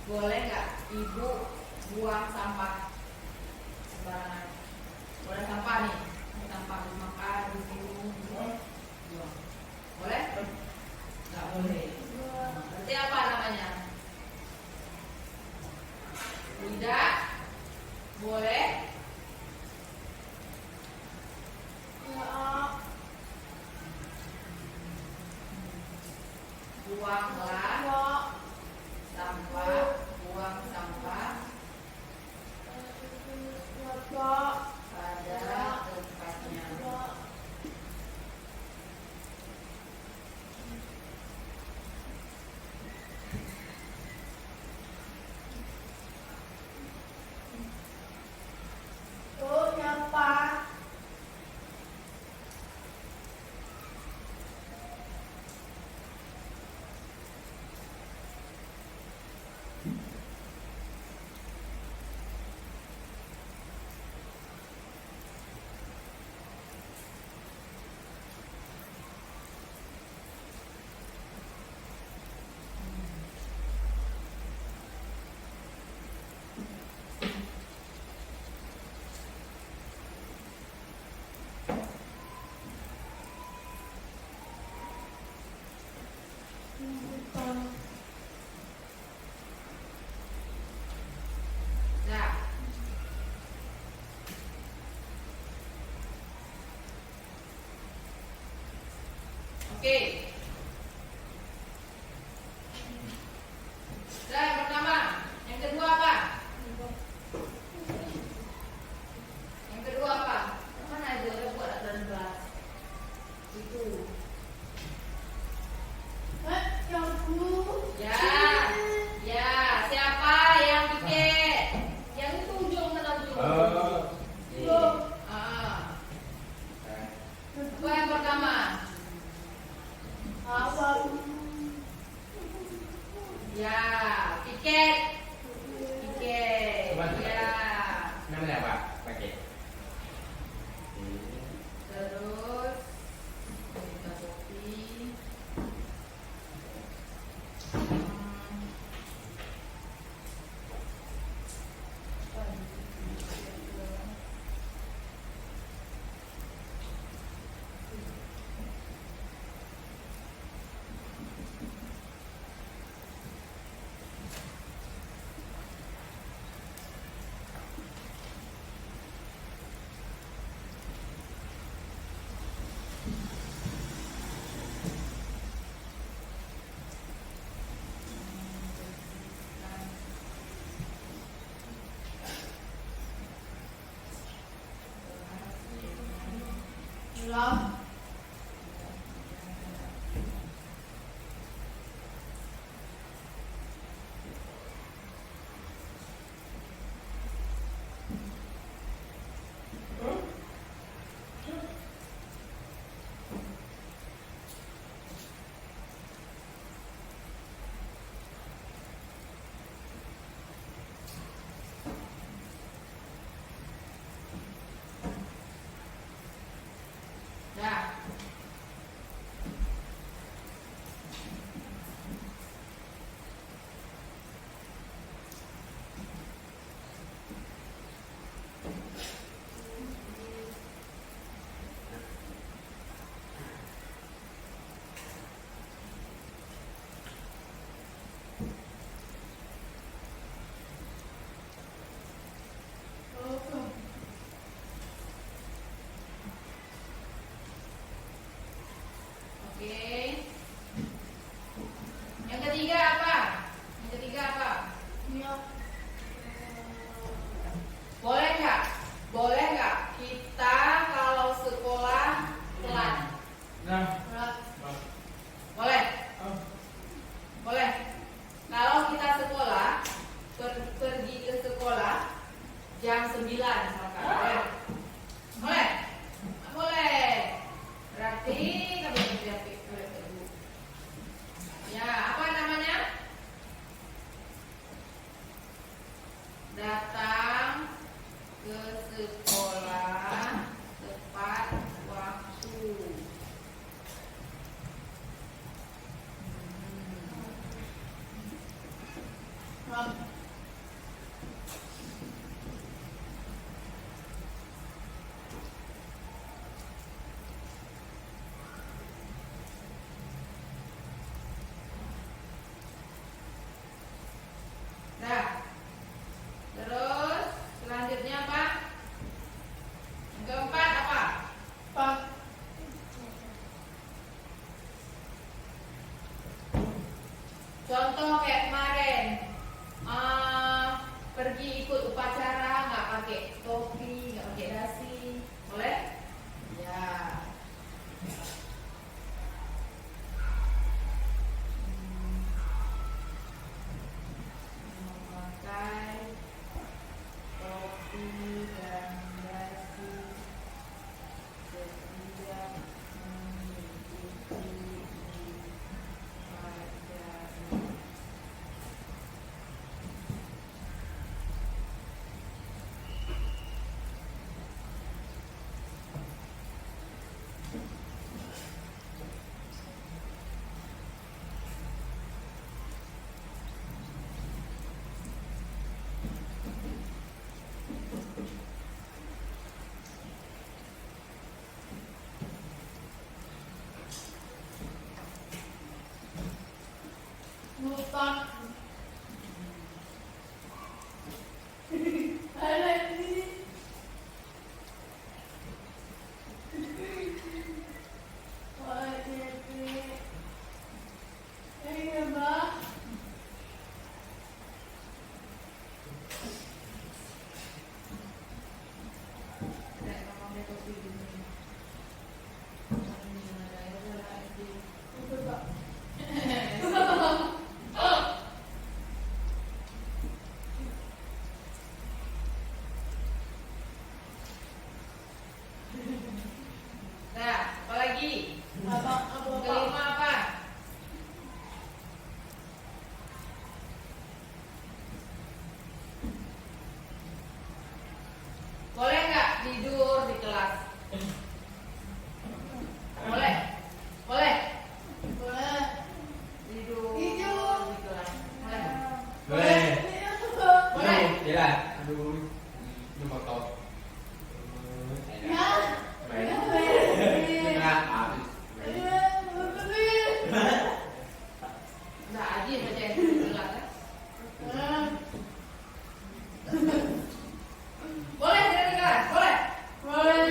Boleh nggak ibu buang sampah sembarangan? Boleh sampah nih, sampah habis makan, habis minum, buang. Boleh? Nggak boleh. Berarti apa namanya? Tidak boleh. Buanglah sampah, buang sampah pada tempatnya. Nah, oke. Nah, yang pertama, yang kedua apa? Yang kedua apa? Mana aja udah buat aturan kelas? Itu. Ya, ya. Siapa yang piket? Yang itu ujung mana ujung? Ah. Apa yang pertama? Ya, piket. Piket. Ya. Namanya apa? Pakai. Terus kita kopi. Nah, oke. Yang ketiga apa? Yang ketiga apa? Boleh nggak? Boleh nggak kita kalau sekolah telat? Boleh? Boleh. Kalau kita sekolah pergi ke sekolah jam 9 misalkan. Boleh? Boleh? Nggak boleh. Berarti kami berarti ya, apa namanya? Datang ke sekolah tepat waktu. pergi ikut upacara nggak pakai topi, nggak pakai dasi, boleh? Ya. Memakai topi dan dasi setiap mengikuti upacara. Lupa. Ada ini. Nah, apa lagi? Kelima apa? Boleh nggak tidur di kelas? Boleh? Boleh? Boleh. Tidur di kelas. Boleh? Boleh. Boleh? Ya, aduh, ini motor. Nggak aja baca yang di kelas ya? Boleh tidur di kelas? Boleh? Boleh.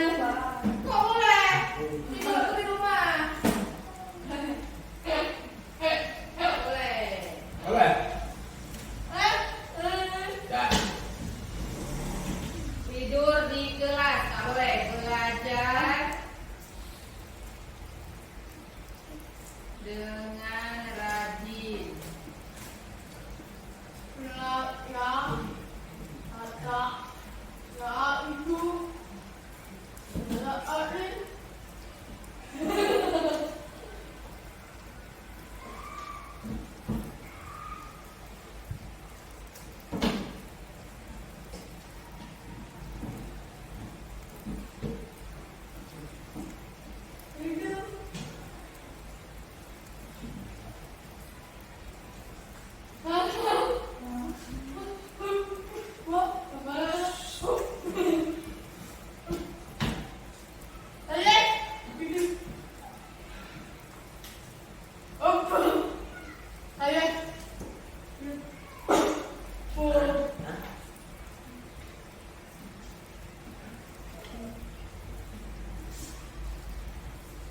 Kok boleh? Tidur di rumah. Boleh. Boleh. Ya. Tidur di kelas nggak boleh. Belajar dengan rajin.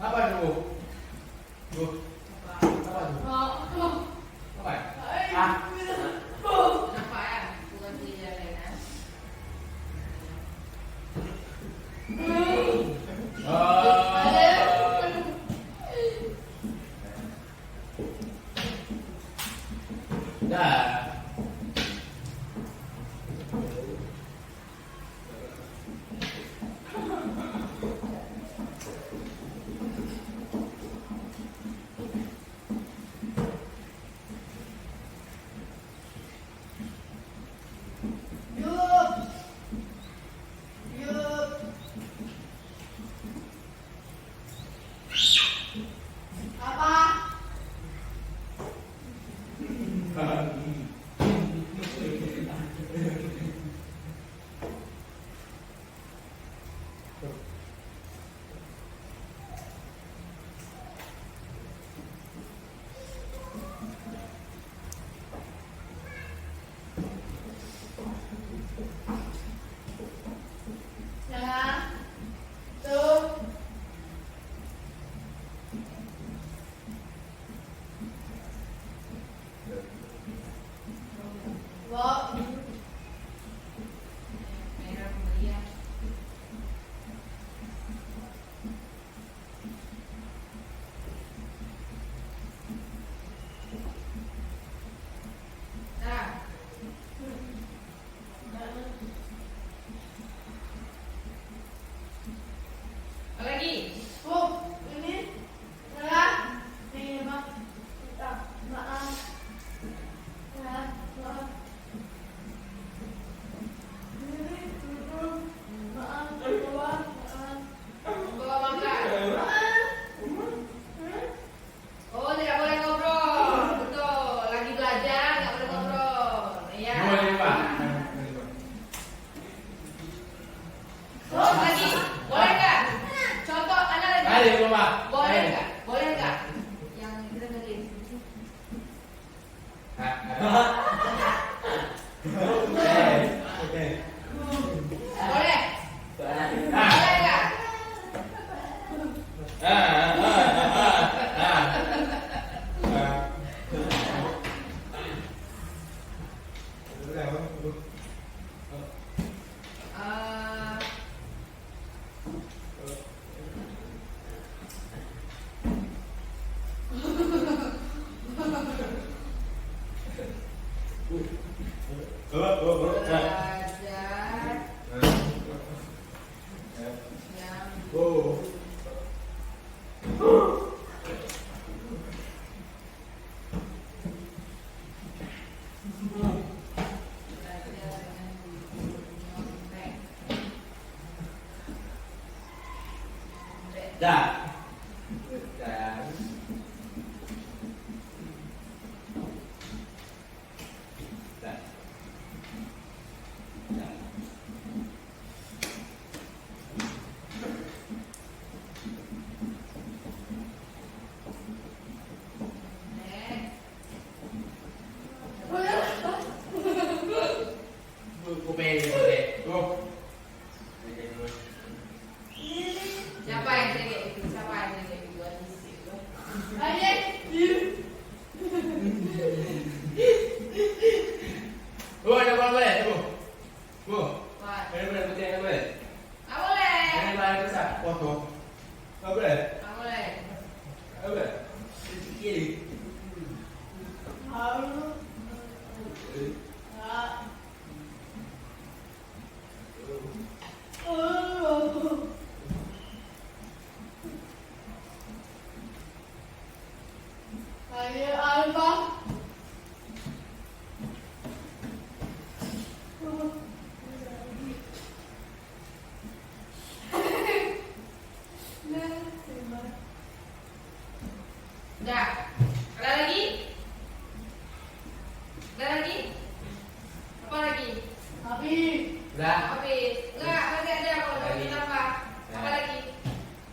Apa itu? Bu. Apa itu? Apa? Ah. Kenapa ya? Bukan tidak Lena. Dah. Dah. Siapa yang kayak gitu? Siapa yang kayak gitu? Oh, ada apa boleh? Bu. Wah, Ini boleh putih ada boleh? nggak boleh. Ini boleh besar. Foto. Enggak boleh. Nggak boleh. Enggak boleh. Kiri. Udah. Ada lagi? Ada lagi? Apa lagi? Udah. Habis. Enggak, masih ada kalau mau ditambah. Apa lagi?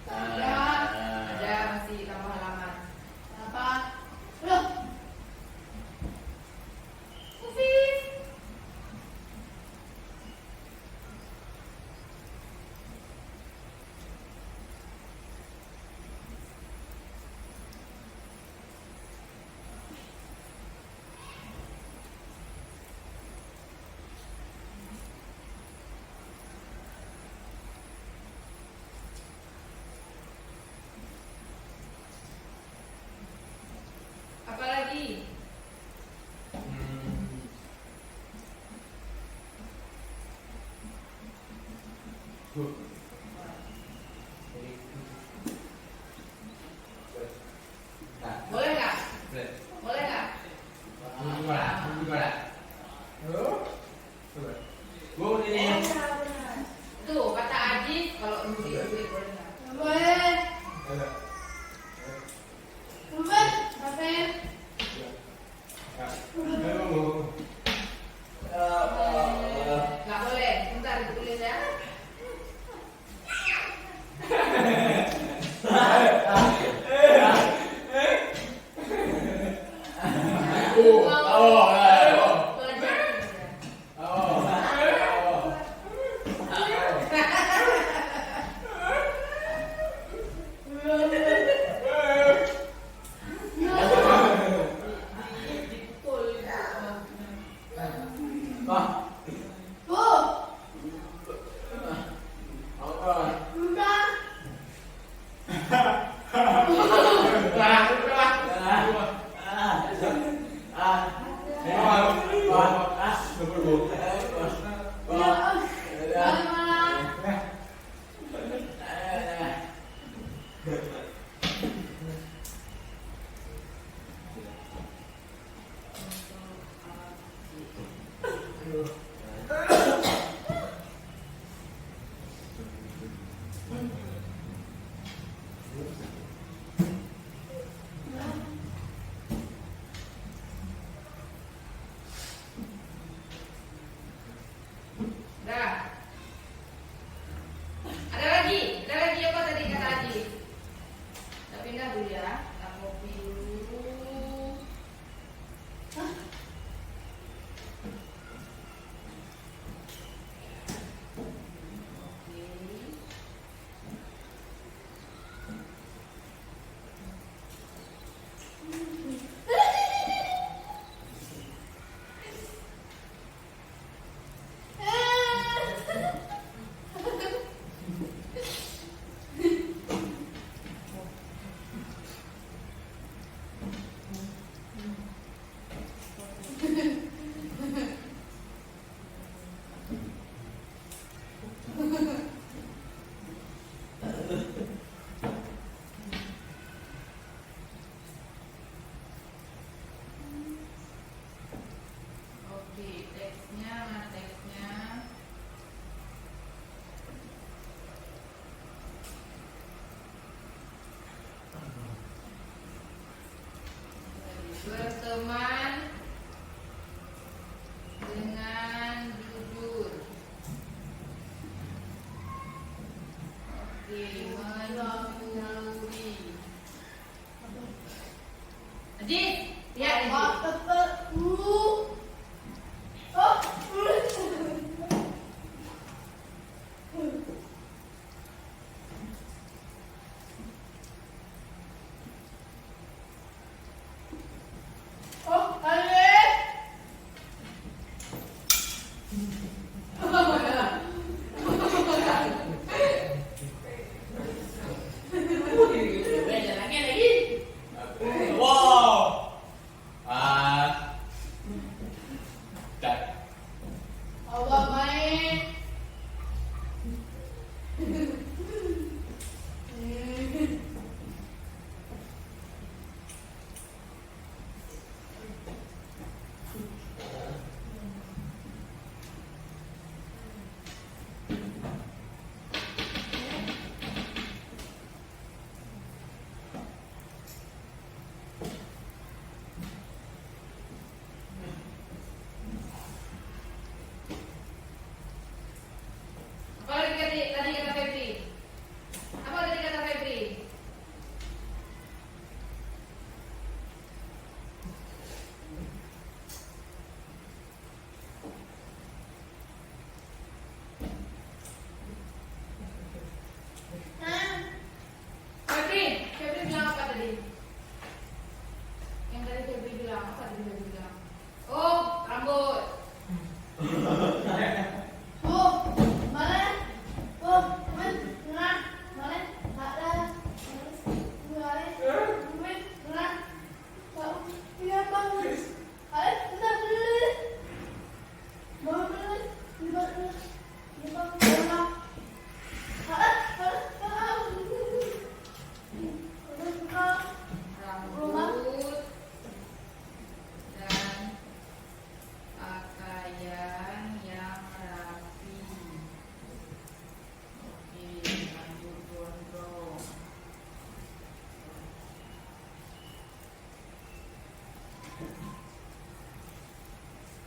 Ada masih tambah halaman. Hafiz. Apa lagi? Bu. Nah, Boleh nggak? boleh. Boleh nggak? Gimana? Coba. Bu, ini. Tuh kata Ajis kalau musik boleh nggak? Ada. Nggak boleh. Bentar ditulis ya. Dah. Ada lagi? Ada lagi apa tadi kata Ajis? Kita pindah dulu ya. Kita kopi dulu. Wow. Ah. Dah. Allah main. Apa tadi kata Febri? Apa tadi kata Febri? Febri bilang apa tadi? Yang tadi Febri bilang apa tadi Febri bilang? Oh, rambut. Oh, mana? Oh, mana? Mana? Ada. Mana? Mana? Tahu? Iya, Bang. Ada, bentar, bentar. Bang, bentar. Bentar, bentar. Iya, Bang. Ada. Ada. Rambut dan pakaian yang rapi. Oke, lanjut gondrong.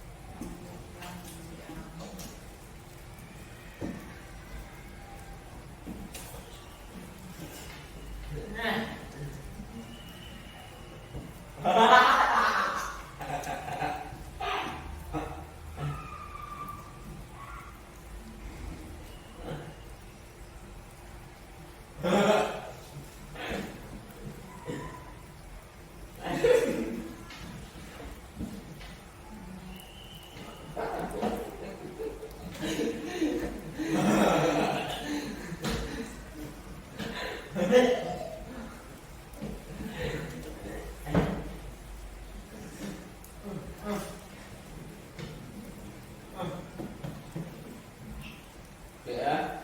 Rambut panjang. Ya.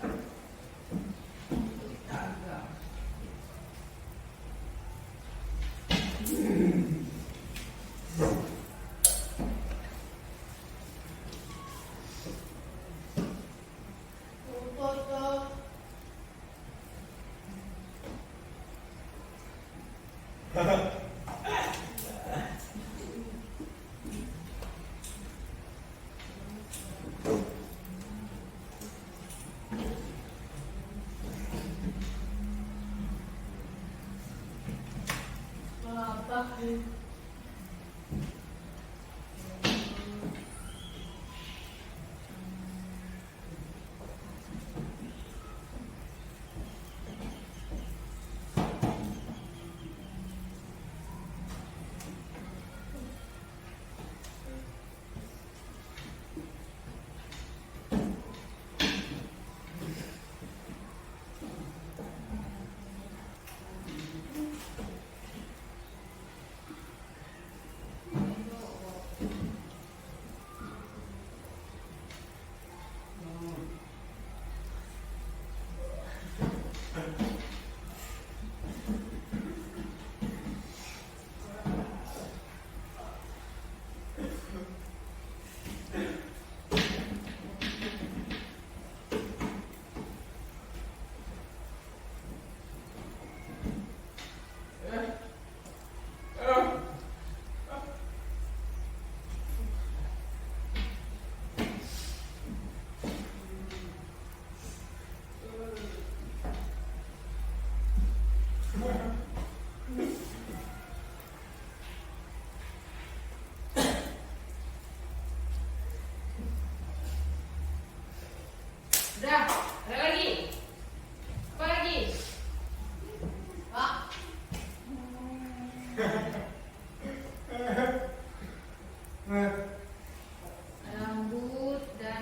Udah, ada lagi? Apa lagi? Pak. Rambut dan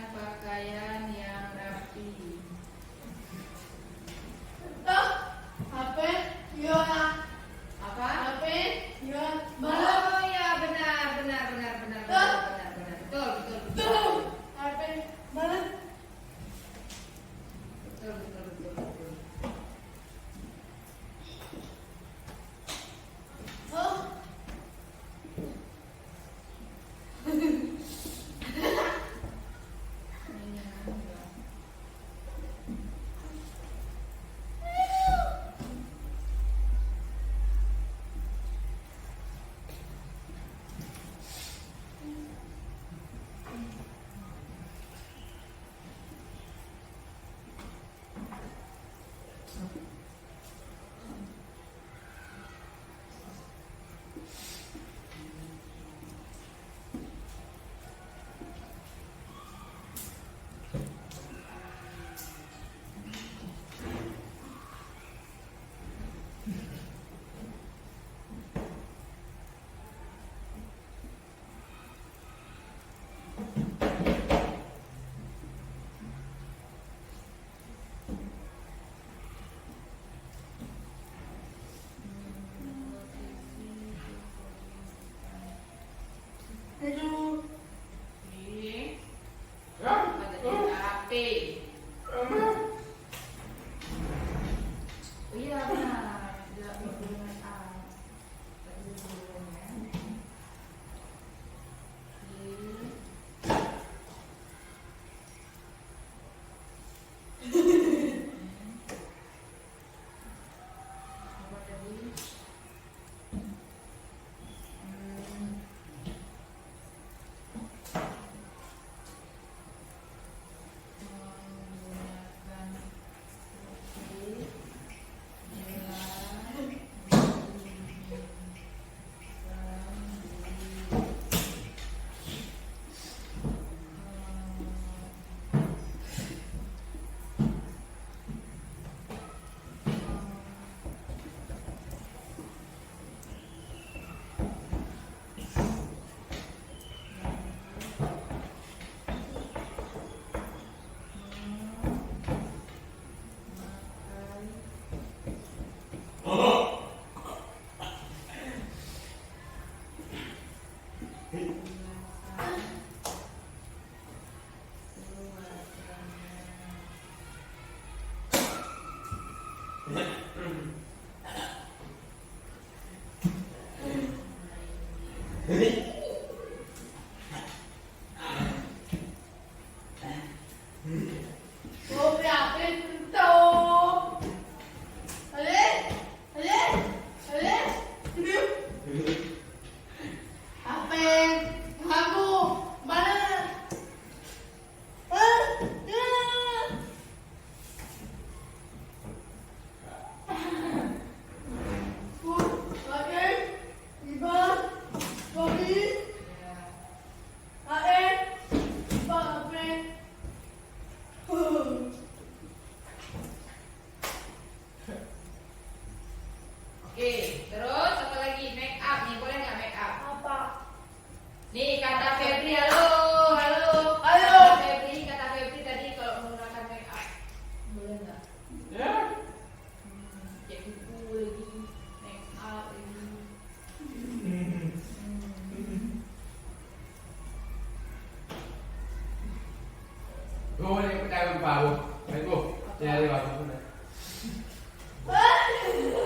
Oh, ini percaya bau. Ayo, cari waktu mana?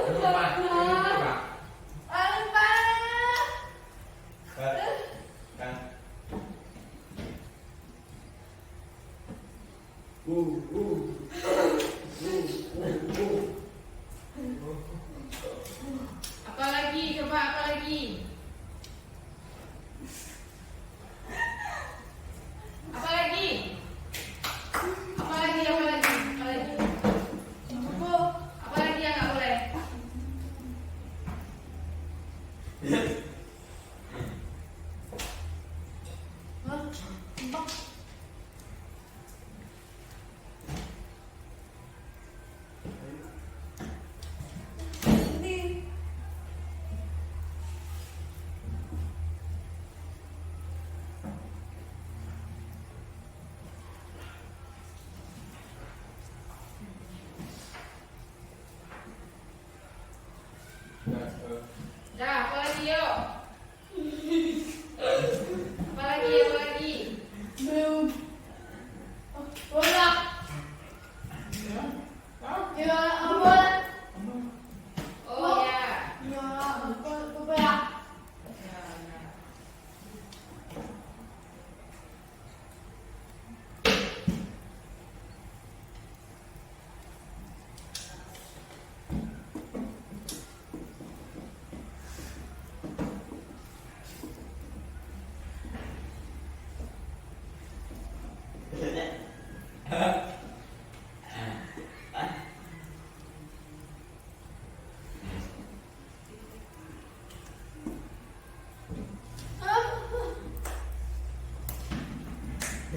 Rumah, rumah. Kan. Apa lagi? Coba apa lagi? Apa lagi? Apa lagi? Apa lagi? Apa lagi? Apa lagi yang nggak boleh? Dah, apa lagi yuk? Apa lagi? Apa lagi? Oh ya.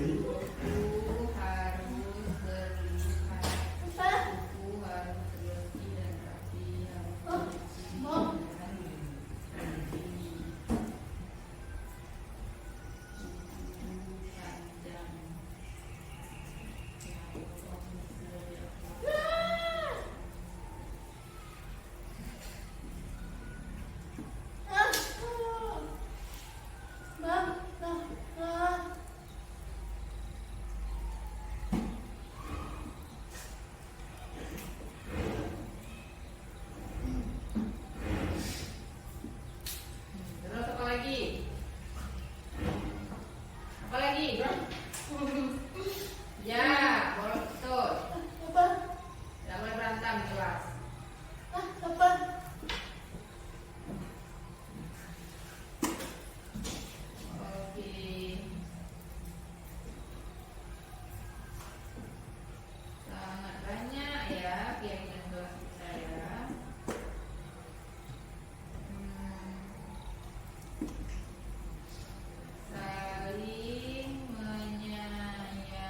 Kuku harus berlipat. Kuku harus bersih dan rapi. Harus bersih dan rapi. Kuku panjang. Terus apa lagi? Apa lagi? Ya, boleh betul. Tidak boleh berantem di kelas. Oke. Sangat banyak ya keyakinan kelas kita ya. Saling menyayangi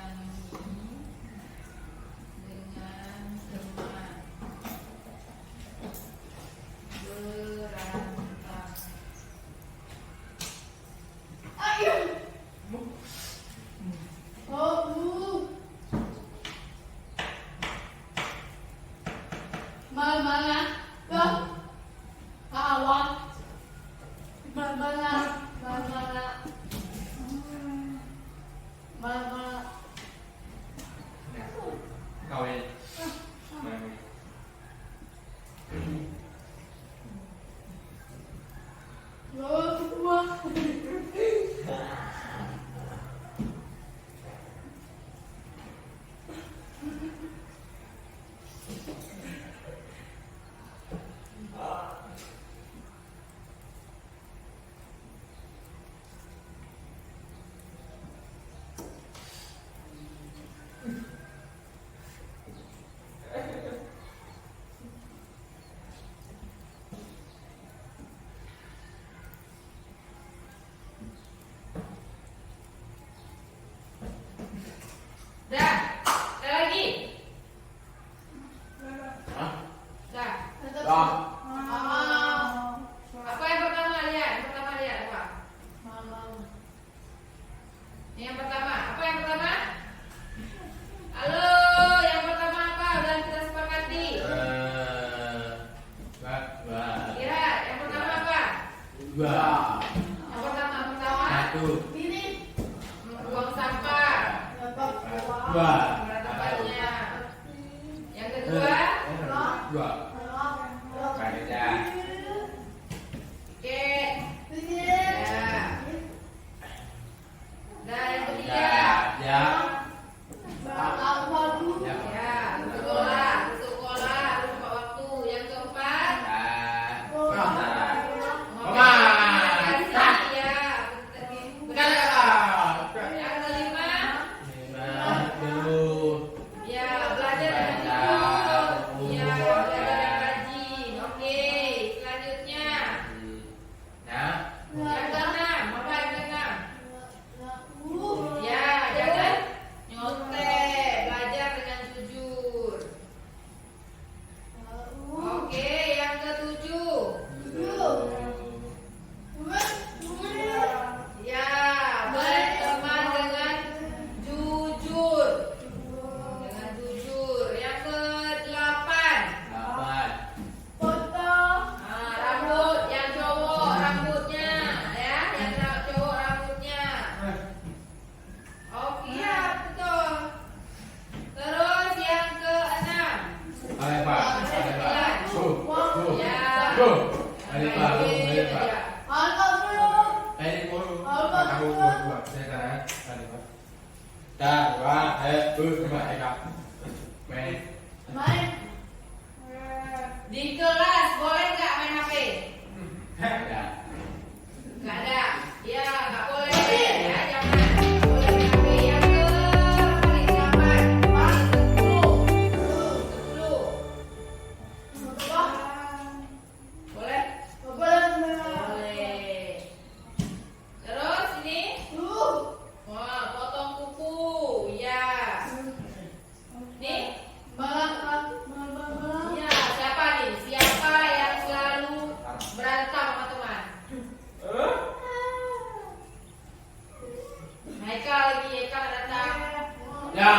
Dua. Berapa tempatnya? Yang kedua, Dua. Baik aja. oke. Ya. Dan yang ketiga, Ya. Ya. ya, sekolah, lupa waktu. Yang keempat, yang kelima, ya belajar dan jujur, ya belajar dan rajin. Oke, selanjutnya yang keenam, apa yang keenam? Ya, jangan nyontek, belajar dengan jujur. Oke, yang ketujuh, ya berteman dengan jujur. Dengan jujur. Yang kedelapan, rambut yang cowok rambutnya, ya, yang cowok rambutnya. Oke, ya betul. Terus yang keenam, Ayo Pak. Ayo Pak. ya. Ayo Pak. Ayo Pak. Ayo mulu. Kamu dua. Saya kan. Ayo Pak. Dah, dua. Dua. Ayo. Main. Di kelas boleh nggak main HP? Ya. Nggak ada. Ya, nggak boleh. Ya, jangan. Nggak boleh main HP. Yang paling delapan, paling 10. Boleh? Boleh. Terus ini? Wah, potong kuku. Ya. Nih? Ya, siapa nih? Siapa yang selalu berantem sama teman? Haikal lagi, Haikal datang. Ya.